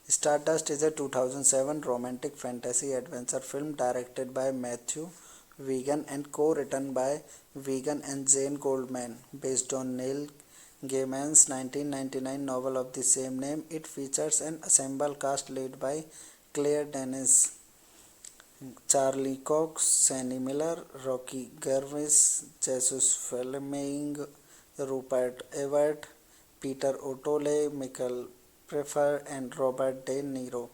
Stardust is a 2007 romantic fantasy adventure film directed by Matthew Wegan and co-written by Wegan and Jane Goldman, based on Neil Gaiman's 1999 novel of the same name. It features an ensemble cast led by Claire Denis, Charlie Cox, Sienna Miller, Rocky Gervais, Jesus Fleming, Rupert Everett, Peter O'Toole, Michael Pfeiffer, and Robert De Niro,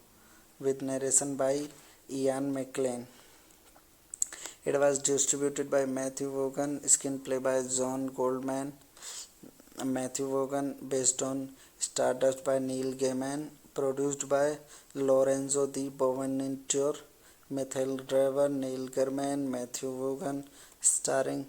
with narration by Ian McKellen. It was distributed by Matthew Vaughan, screenplay by John Goldman. Matthew Vaughan, based on Stardust by Neil Gaiman, produced by Lorenzo Di Bonaventure, Michael Driver, Neil Gaiman, Matthew Vaughan, starring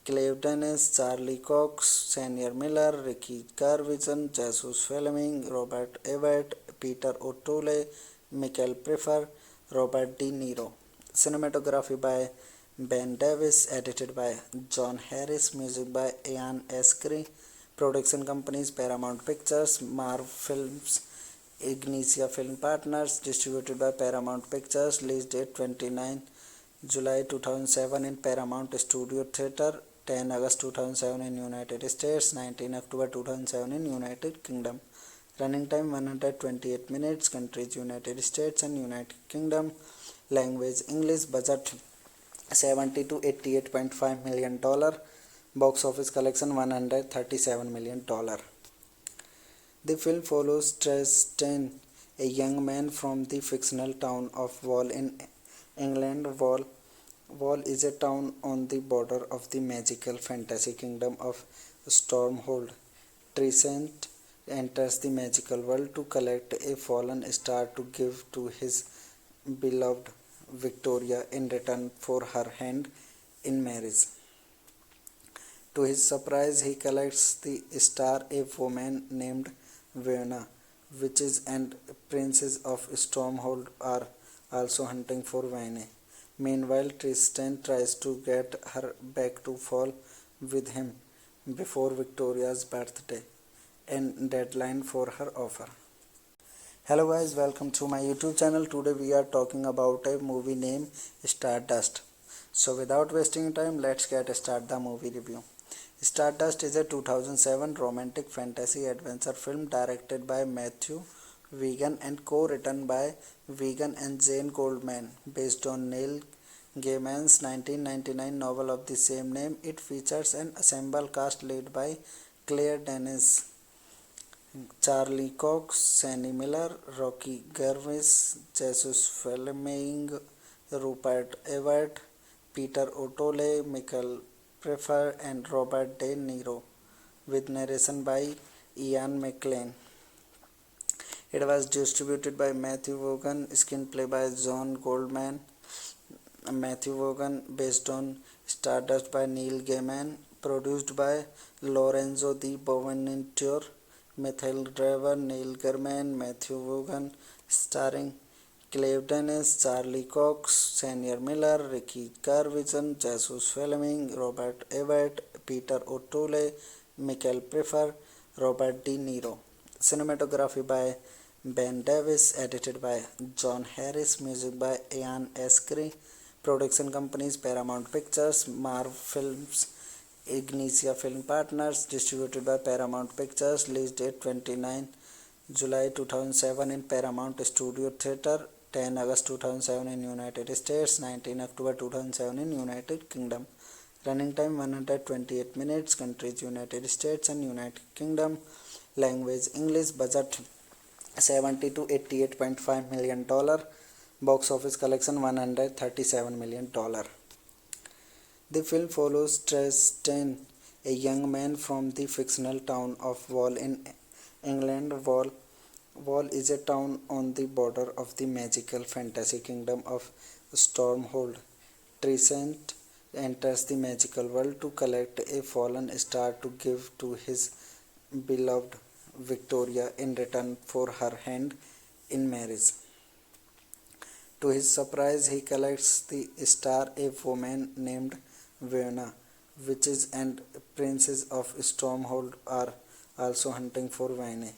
Clive Dennis, Charlie Cox, Sienna Miller, Ricky Gervais, Jesus Fleming, Robert Everett, Peter O'Toole, Michael Pfeiffer, Robert De Niro. Cinematography by Ben Davis, edited by John Harris, music by Ian Eskery. Production companies Paramount Pictures, Marv Films, Ignicia Film Partners, distributed by Paramount Pictures. Release date 29 July 2007 in Paramount Studio Theatre, 10 August 2007 in United States, 19 October 2007 in United Kingdom. Running time 128 minutes. Countries United States and United Kingdom. Language English. Budget 70 to 88.5 million dollar. Box office collection 137 million dollar. The film follows Tristan, a young man from the fictional town of Wall in England. Wall is a town on the border of the magical fantasy kingdom of Stormhold. Tristan enters the magical world to collect a fallen star to give to his beloved Victoria in return for her hand in marriage. To his surprise, he collects the star, a woman named Vienna. Witches and princes of Stormhold are also hunting for Vine. Meanwhile, Tristan tries to get her back to fall with him before Victoria's birthday and deadline for her offer. Hello guys, welcome to my YouTube channel. Today we are talking about a movie named Stardust. So without wasting time, let's start the movie review. Stardust is a 2007 romantic fantasy adventure film directed by Matthew Wegan and co-written by Wegan and Jane Goldman, based on Neil Gaiman's 1999 novel of the same name. It features an ensemble cast led by Claire Denis, Charlie Cox, Sienna Miller, Rocky Gervais, Jesus Fleming, Rupert Everett, Peter O'Toole, Michael Pfeiffer, and Robert De Niro, with narration by Ian McKellen. It was distributed by Matthew Vaughan, screenplay by John Goldman. Matthew Vaughan, based on Stardust by Neil Gaiman, produced by Lorenzo Di Bonaventure, Michael Driver, Neil Gaiman, Matthew Vaughan, starring Claire Denis, Charlie Cox, Sienna Miller, Ricky Gervais, Jesus Fleming, Robert Everett, Peter O'Toole, Michael Pfeiffer, Robert De Niro. Cinematography by Ben Davis, edited by John Harris, music by Ian Eskery. Production companies Paramount Pictures, Marv Films, Ignicia Film Partners, distributed by Paramount Pictures. Release date 29 July 2007 in Paramount Studio Theatre, 10 August 2007 in United States, 19 October 2007 in United Kingdom. Running time 128 minutes. Countries United States and United Kingdom. Language English. Budget 70 to 88.5 million dollar. Box office collection 137 million dollar. The film follows Tristan, a young man from the fictional town of Wall in England. Wall is a town on the border of the magical fantasy kingdom of Stormhold. Tristan enters the magical world to collect a fallen star to give to his beloved Victoria in return for her hand in marriage. To his surprise, he collects the star, a woman named Vienna. Witches and princes of Stormhold are also hunting for Vine.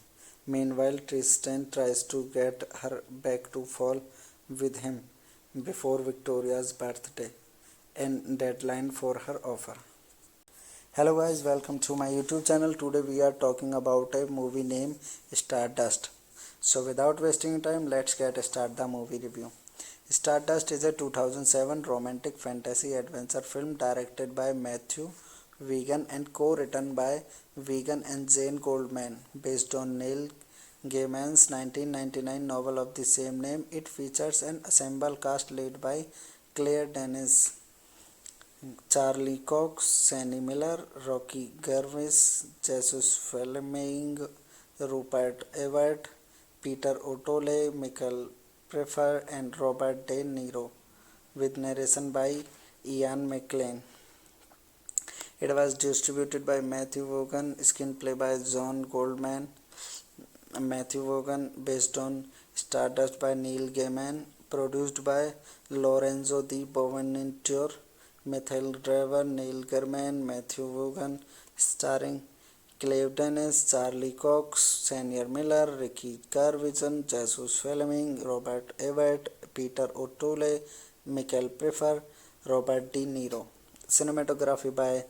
Meanwhile, Tristan tries to get her back to fall with him before Victoria's birthday and deadline for her offer. Hello guys, welcome to my YouTube channel. Today we are talking about a movie named Stardust. So without wasting time, let's start the movie review. Stardust is a 2007 romantic fantasy adventure film directed by Matthew Wegan and co-written by Wegan and Jane Goldman, based on Neil Gaiman's 1999 novel of the same name. It features an ensemble cast led by Claire Denis, Charlie Cox, Sienna Miller, Rocky Gervais, Jesus Fleming, Rupert Everett, Peter O'Toole, Michael Pfeiffer, and Robert De Niro, with narration by Ian McKellen. It was distributed by Matthew Vaughan, screenplay by John Goldman. Matthew Vaughan, based on Stardust by Neil Gaiman, produced by Lorenzo Di Bonaventure, Michael Driver, Neil Gaiman, Matthew Vaughan, starring Claire Denis, Charlie Cox, Sienna Miller, Ricky Gervais, Jesus Fleming, Robert Everett, Peter O'Toole, Michael Pfeiffer, Robert De Niro. Cinematography by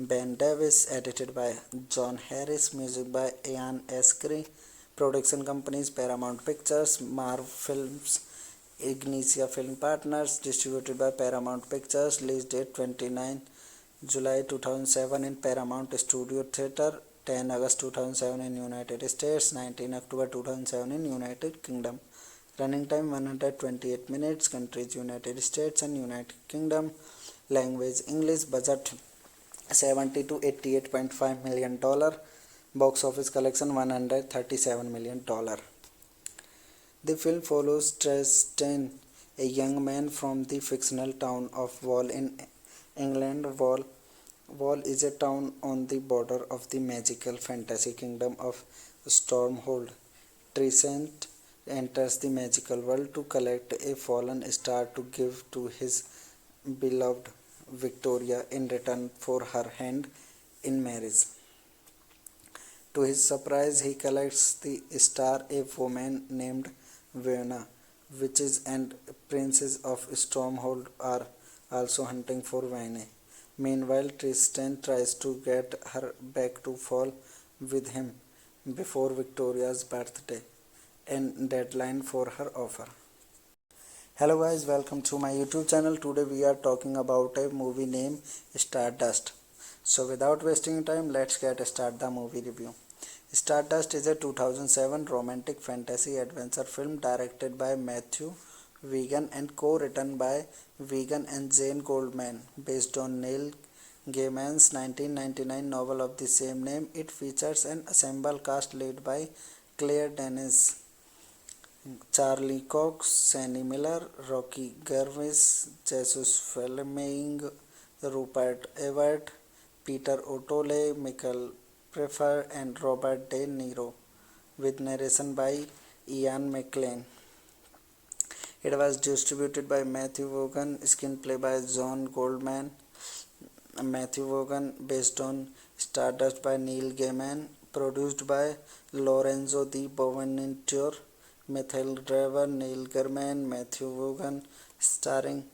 Ben Davis, edited by John Harris, music by Ian Eskery. Production companies Paramount Pictures, Marv Films, Ignicia Film Partners, distributed by Paramount Pictures. Release date 29 July 2007 in Paramount Studio Theatre, 10 August 2007 in United States, 19 October 2007 in United Kingdom. Running time 128 minutes. Countries United States and United Kingdom. Language English. Budget 70 to 88.5 million dollar. Box office collection 137 million dollar. The film follows Tristan, a young man from the fictional town of Wall in England. Wall is a town on the border of the magical fantasy kingdom of Stormhold. Tristan enters the magical world to collect a fallen star to give to his beloved Victoria in return for her hand in marriage. To his surprise, he collects the star. A woman named Vena, witches and princes of Stormhold are also hunting for Vane. Meanwhile, Tristan tries to get her back to fall with him before Victoria's birthday and deadline for her offer. Hello guys, welcome to my YouTube channel. Today we are talking about a movie named Stardust. So without wasting time, let's get start the movie review. Stardust is a 2007 romantic fantasy adventure film directed by Matthew Wegan and co-written by Wegan and Jane Goldman, based on Neil Gaiman's 1999 novel of the same name. It features an ensemble cast led by Claire Denis, Charlie Cox, Sandy Miller, Rocky Gervais, Jesus Fleming, Rupert Everett, Peter O'Toole, Michael Pfeiffer, and Robert De Niro, with narration by Ian McKellen. It was distributed by Matthew Vaughan, screenplay by John Goldman. Matthew Vaughan, based on Stardust by Neil Gaiman, produced by Lorenzo Di Bonaventure, Michael Driver, Neil Gaiman, Matthew Vaughan, starring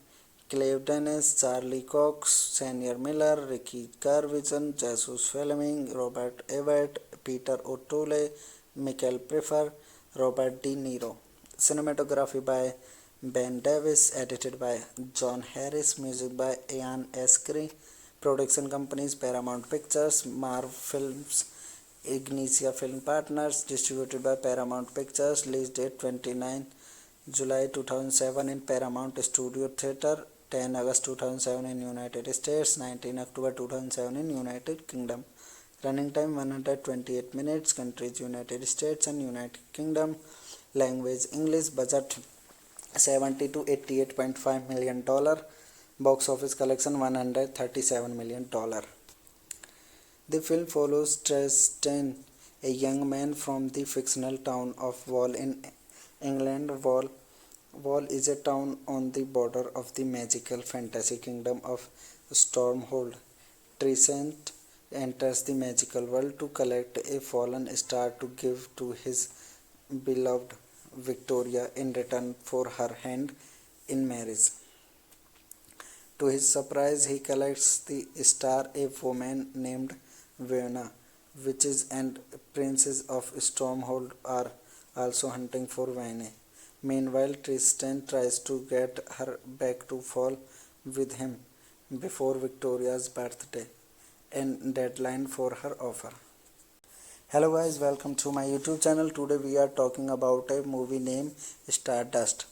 Claire Denis, Charlie Cox, Senior Miller, Ricky Gervais, Jesus Fleming, Robert Everett, Peter O'Toole, Michael Pfeiffer, Robert De Niro. Cinematography by Ben Davis, edited by John Harris, music by Ian Eskery. Production companies Paramount Pictures, Marv Films, Ignicia Film Partners, distributed by Paramount Pictures. Release date 29 July 2007 in Paramount Studio Theatre, 10 August 2007 in United States, 19 October 2007 in United Kingdom. Running time 128 minutes. Countries United States and United Kingdom. Language English. Budget 70 to 88.5 million dollar. Box office collection 137 million dollar. The film follows Tristan, a young man from the fictional town of Wall in England. Wall is a town on the border of the magical fantasy kingdom of Stormhold. Tristan enters the magical world to collect a fallen star to give to his beloved Victoria in return for her hand in marriage. To his surprise, he collects the star. A woman named Vena, witches and princes of Stormhold are also hunting for Vane. Meanwhile, Tristan tries to get her back to fall with him before Victoria's birthday and deadline for her offer. Hello guys, welcome to my YouTube channel. Today we are talking about a movie named Stardust.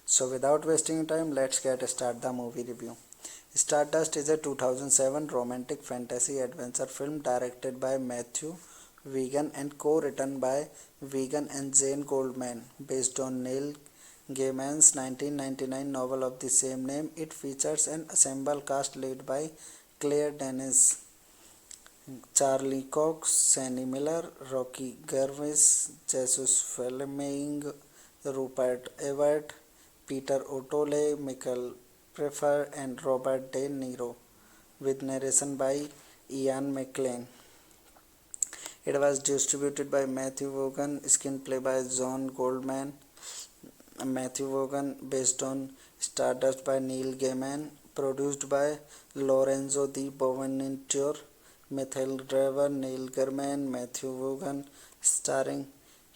So without wasting time, let's get start the movie review. Stardust is a 2007 romantic fantasy adventure film directed by Matthew Wegan and co-written by Wegan and Jane Goldman, based on Neil Gaiman's 1999 novel of the same name. It features an ensemble cast led by Claire Denis, Charlie Cox, Sandy Miller, Rocky Gervais, Jesus Fleming, Rupert Everett, Peter O'Toole, Michael Pfeiffer, and Robert De Niro, with narration by Ian McKellen. It was distributed by Matthew Vaughan, screenplay by John Goldman. Matthew Vaughan, based on Stardust by Neil Gaiman, produced by Lorenzo Di Bonaventure, Michael Driver, Neil Gaiman, Matthew Vaughan, starring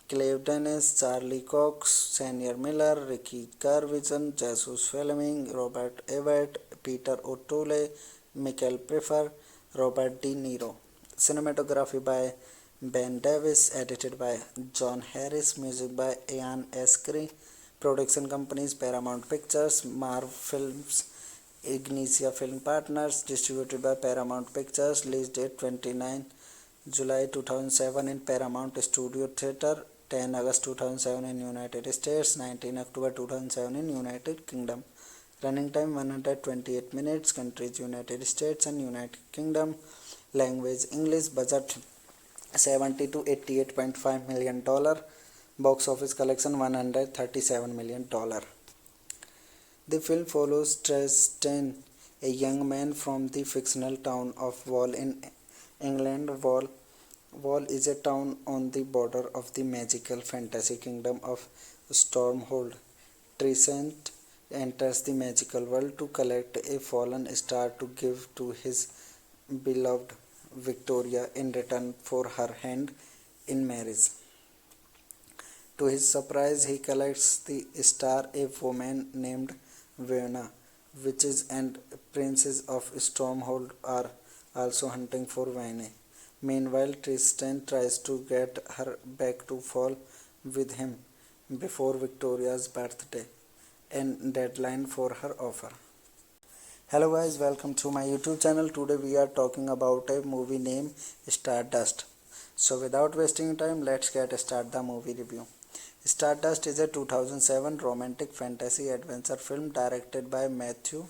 Clive Dennis, Charlie Cox, Sienna Miller, Ricky Gervais, Jesus Fleming, Robert Everett, Peter O'Toole, Michael Pfeiffer, Robert De Niro. Cinematography by Ben Davis, edited by John Harris, music by Ian Eskery. Production companies Paramount Pictures, Marv Films, Ignicia Film Partners, distributed by Paramount Pictures. Release date 29 July 2007 in Paramount Studio Theatre, 10 August 2007 in United States, 19 October 2007 in United Kingdom. Running time 128 minutes. Countries United States and United Kingdom. Language English. Budget 70 to 88.5 million dollar. Box office collection 137 million dollar. The film follows Tristan, a young man from the fictional town of Wall in England. Wall is a town on the border of the magical fantasy kingdom of Stormhold. Tristan enters the magical world to collect a fallen star to give to his beloved Victoria in return for her hand in marriage. To his surprise, he collects the star, a woman named Verna. Witches and princes of Stormhold are also hunting for Vane. Meanwhile, Tristan tries to get her back to fall with him before Victoria's birthday and deadline for her offer. Hello guys, welcome to my YouTube channel. Today we are talking about a movie named Stardust. So without wasting time, let's get start the movie review. Stardust is a 2007 romantic fantasy adventure film directed by Matthew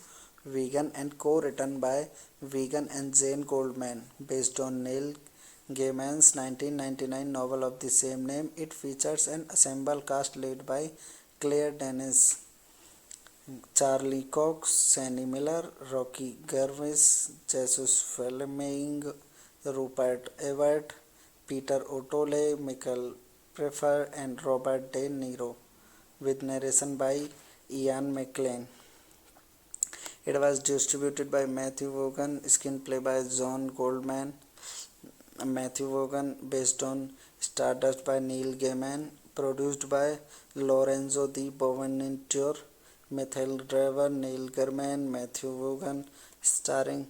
Vaughan and co-written by Vaughan and Jane Goldman, based on Neil Gaiman's 1999 novel of the same name. It features an ensemble cast led by Claire Denis, Charlie Cox, Sienna Miller, Rocky Gervais, Jesus Fleming, Rupert Everett, Peter O'Toole, Michael Pfeiffer, and Robert De Niro, with narration by Ian McKellen. It was distributed by Matthew Vaughan, screenplay by John Goldman. Matthew Vaughan, based on Stardust by Neil Gaiman, produced by Lorenzo Di Bonaventure, Michael Driver, Neil Gaiman, Matthew Vaughan, starring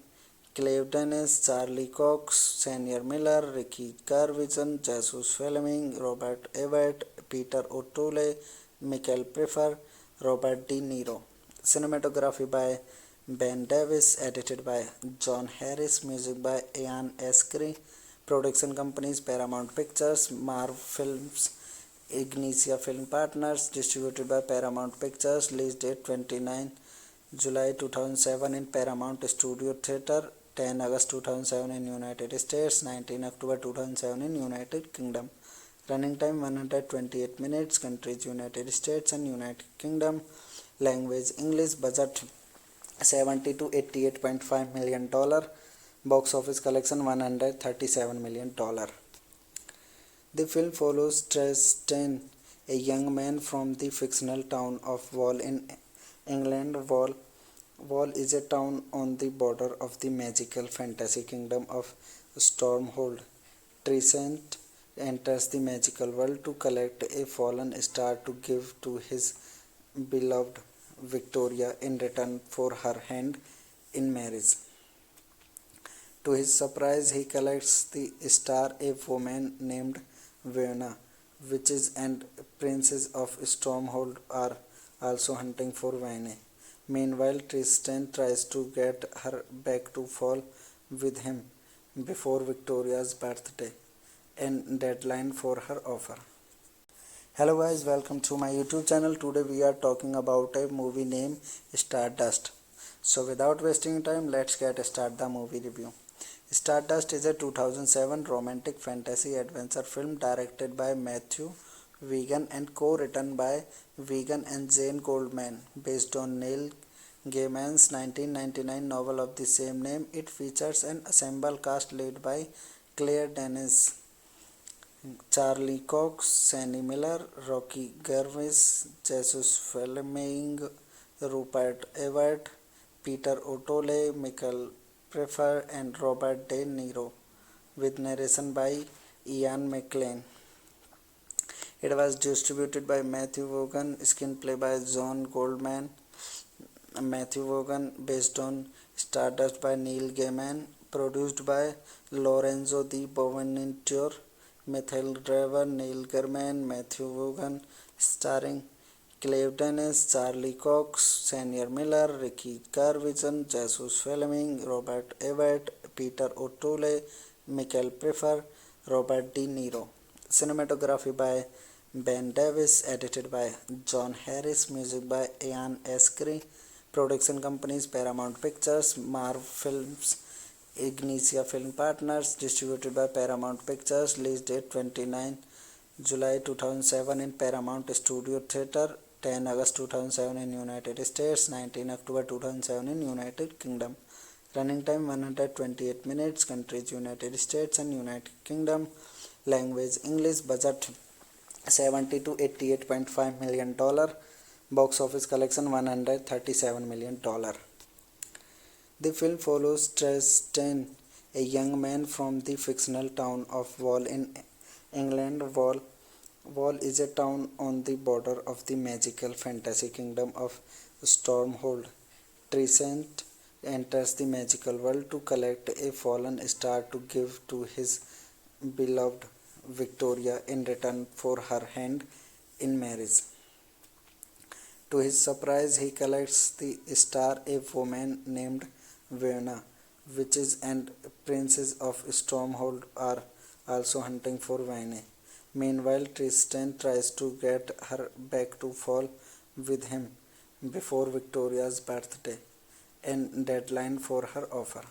Clive Dennis, Charlie Cox, Sienna Miller, Ricky Gervais, Jesus Fleming, Robert Everett, Peter O'Toole, Michael Pfeiffer, Robert De Niro. Cinematography by Ben Davis, edited by John Harris, music by Ian Eskery. Production companies Paramount Pictures, Marv Films, Ignicia Film Partners, distributed by Paramount Pictures. Release date 29 July 2007 in Paramount Studio Theatre, 10 August 2007 in United States, 19 October 2007 in United Kingdom. Running time 128 minutes. Countries United States and United Kingdom. Language English. Budget 70 to 88.5 million dollar. Box office collection 137 million dollar. The film follows Tristan, a young man from the fictional town of Wall in England. Wall is a town on the border of the magical fantasy kingdom of Stormhold. Tristan enters the magical world to collect a fallen star to give to his beloved Victoria in return for her hand in marriage. To his surprise, he collects the star, a woman named Verna. Witches and princes of Stormhold are also hunting for Vane. Meanwhile, Tristan tries to get her back to fall with him before Victoria's birthday and deadline for her offer. Hello guys, welcome to my YouTube channel. Today we are talking about a movie named Stardust. So without wasting time, let's get start the movie review. Stardust is a 2007 romantic fantasy adventure film directed by Matthew Vaughan and co-written by Vaughan and Jane Goldman, based on Neil Gaiman's 1999 novel of the same name. It features an ensemble cast led by Claire Denis, Charlie Cox, Sienna Miller, Rocky Gervais, Jesus Fleming, Rupert Everett, Peter O'Toole, Michael Pfeiffer, and Robert De Niro, with narration by Ian McKellen. It was distributed by Matthew Vaughan, screenplay by John Goldman. Matthew Vaughan, based on Stardust by Neil Gaiman, produced by Lorenzo Di Bonaventure, Michael Driver, Neil Gaiman, Matthew Vaughan, starring Clive Dennis, Charlie Cox, Senior Miller, Ricky Carvision, Jesus Fleming, Robert Everett, Peter O'Toole, Michael Pfeiffer, Robert De Niro. Cinematography by Ben Davis, edited by John Harris, music by Ian Eskery. Production companies Paramount Pictures, Marv Films, Ignicia Film Partners, distributed by Paramount Pictures. Release date 29 July 2007 in Paramount Studio Theatre, 10 August 2007 in United States, 19 October 2007 in United Kingdom. Running time 128 minutes. Countries United States and United Kingdom. Language English. Budget $70 to $88.5 million. Box office collection $137 million. The film follows Tristan, a young man from the fictional town of Wall in England. Wall is a town on the border of the magical fantasy kingdom of Stormhold. Tristan enters the magical world to collect a fallen star to give to his beloved Victoria in return for her hand in marriage. To his surprise, he collects the star, a woman named Verna. Witches and princes of Stormhold are also hunting for Vane. Meanwhile, Tristan tries to get her back to fall with him before Victoria's birthday and deadline for her offer.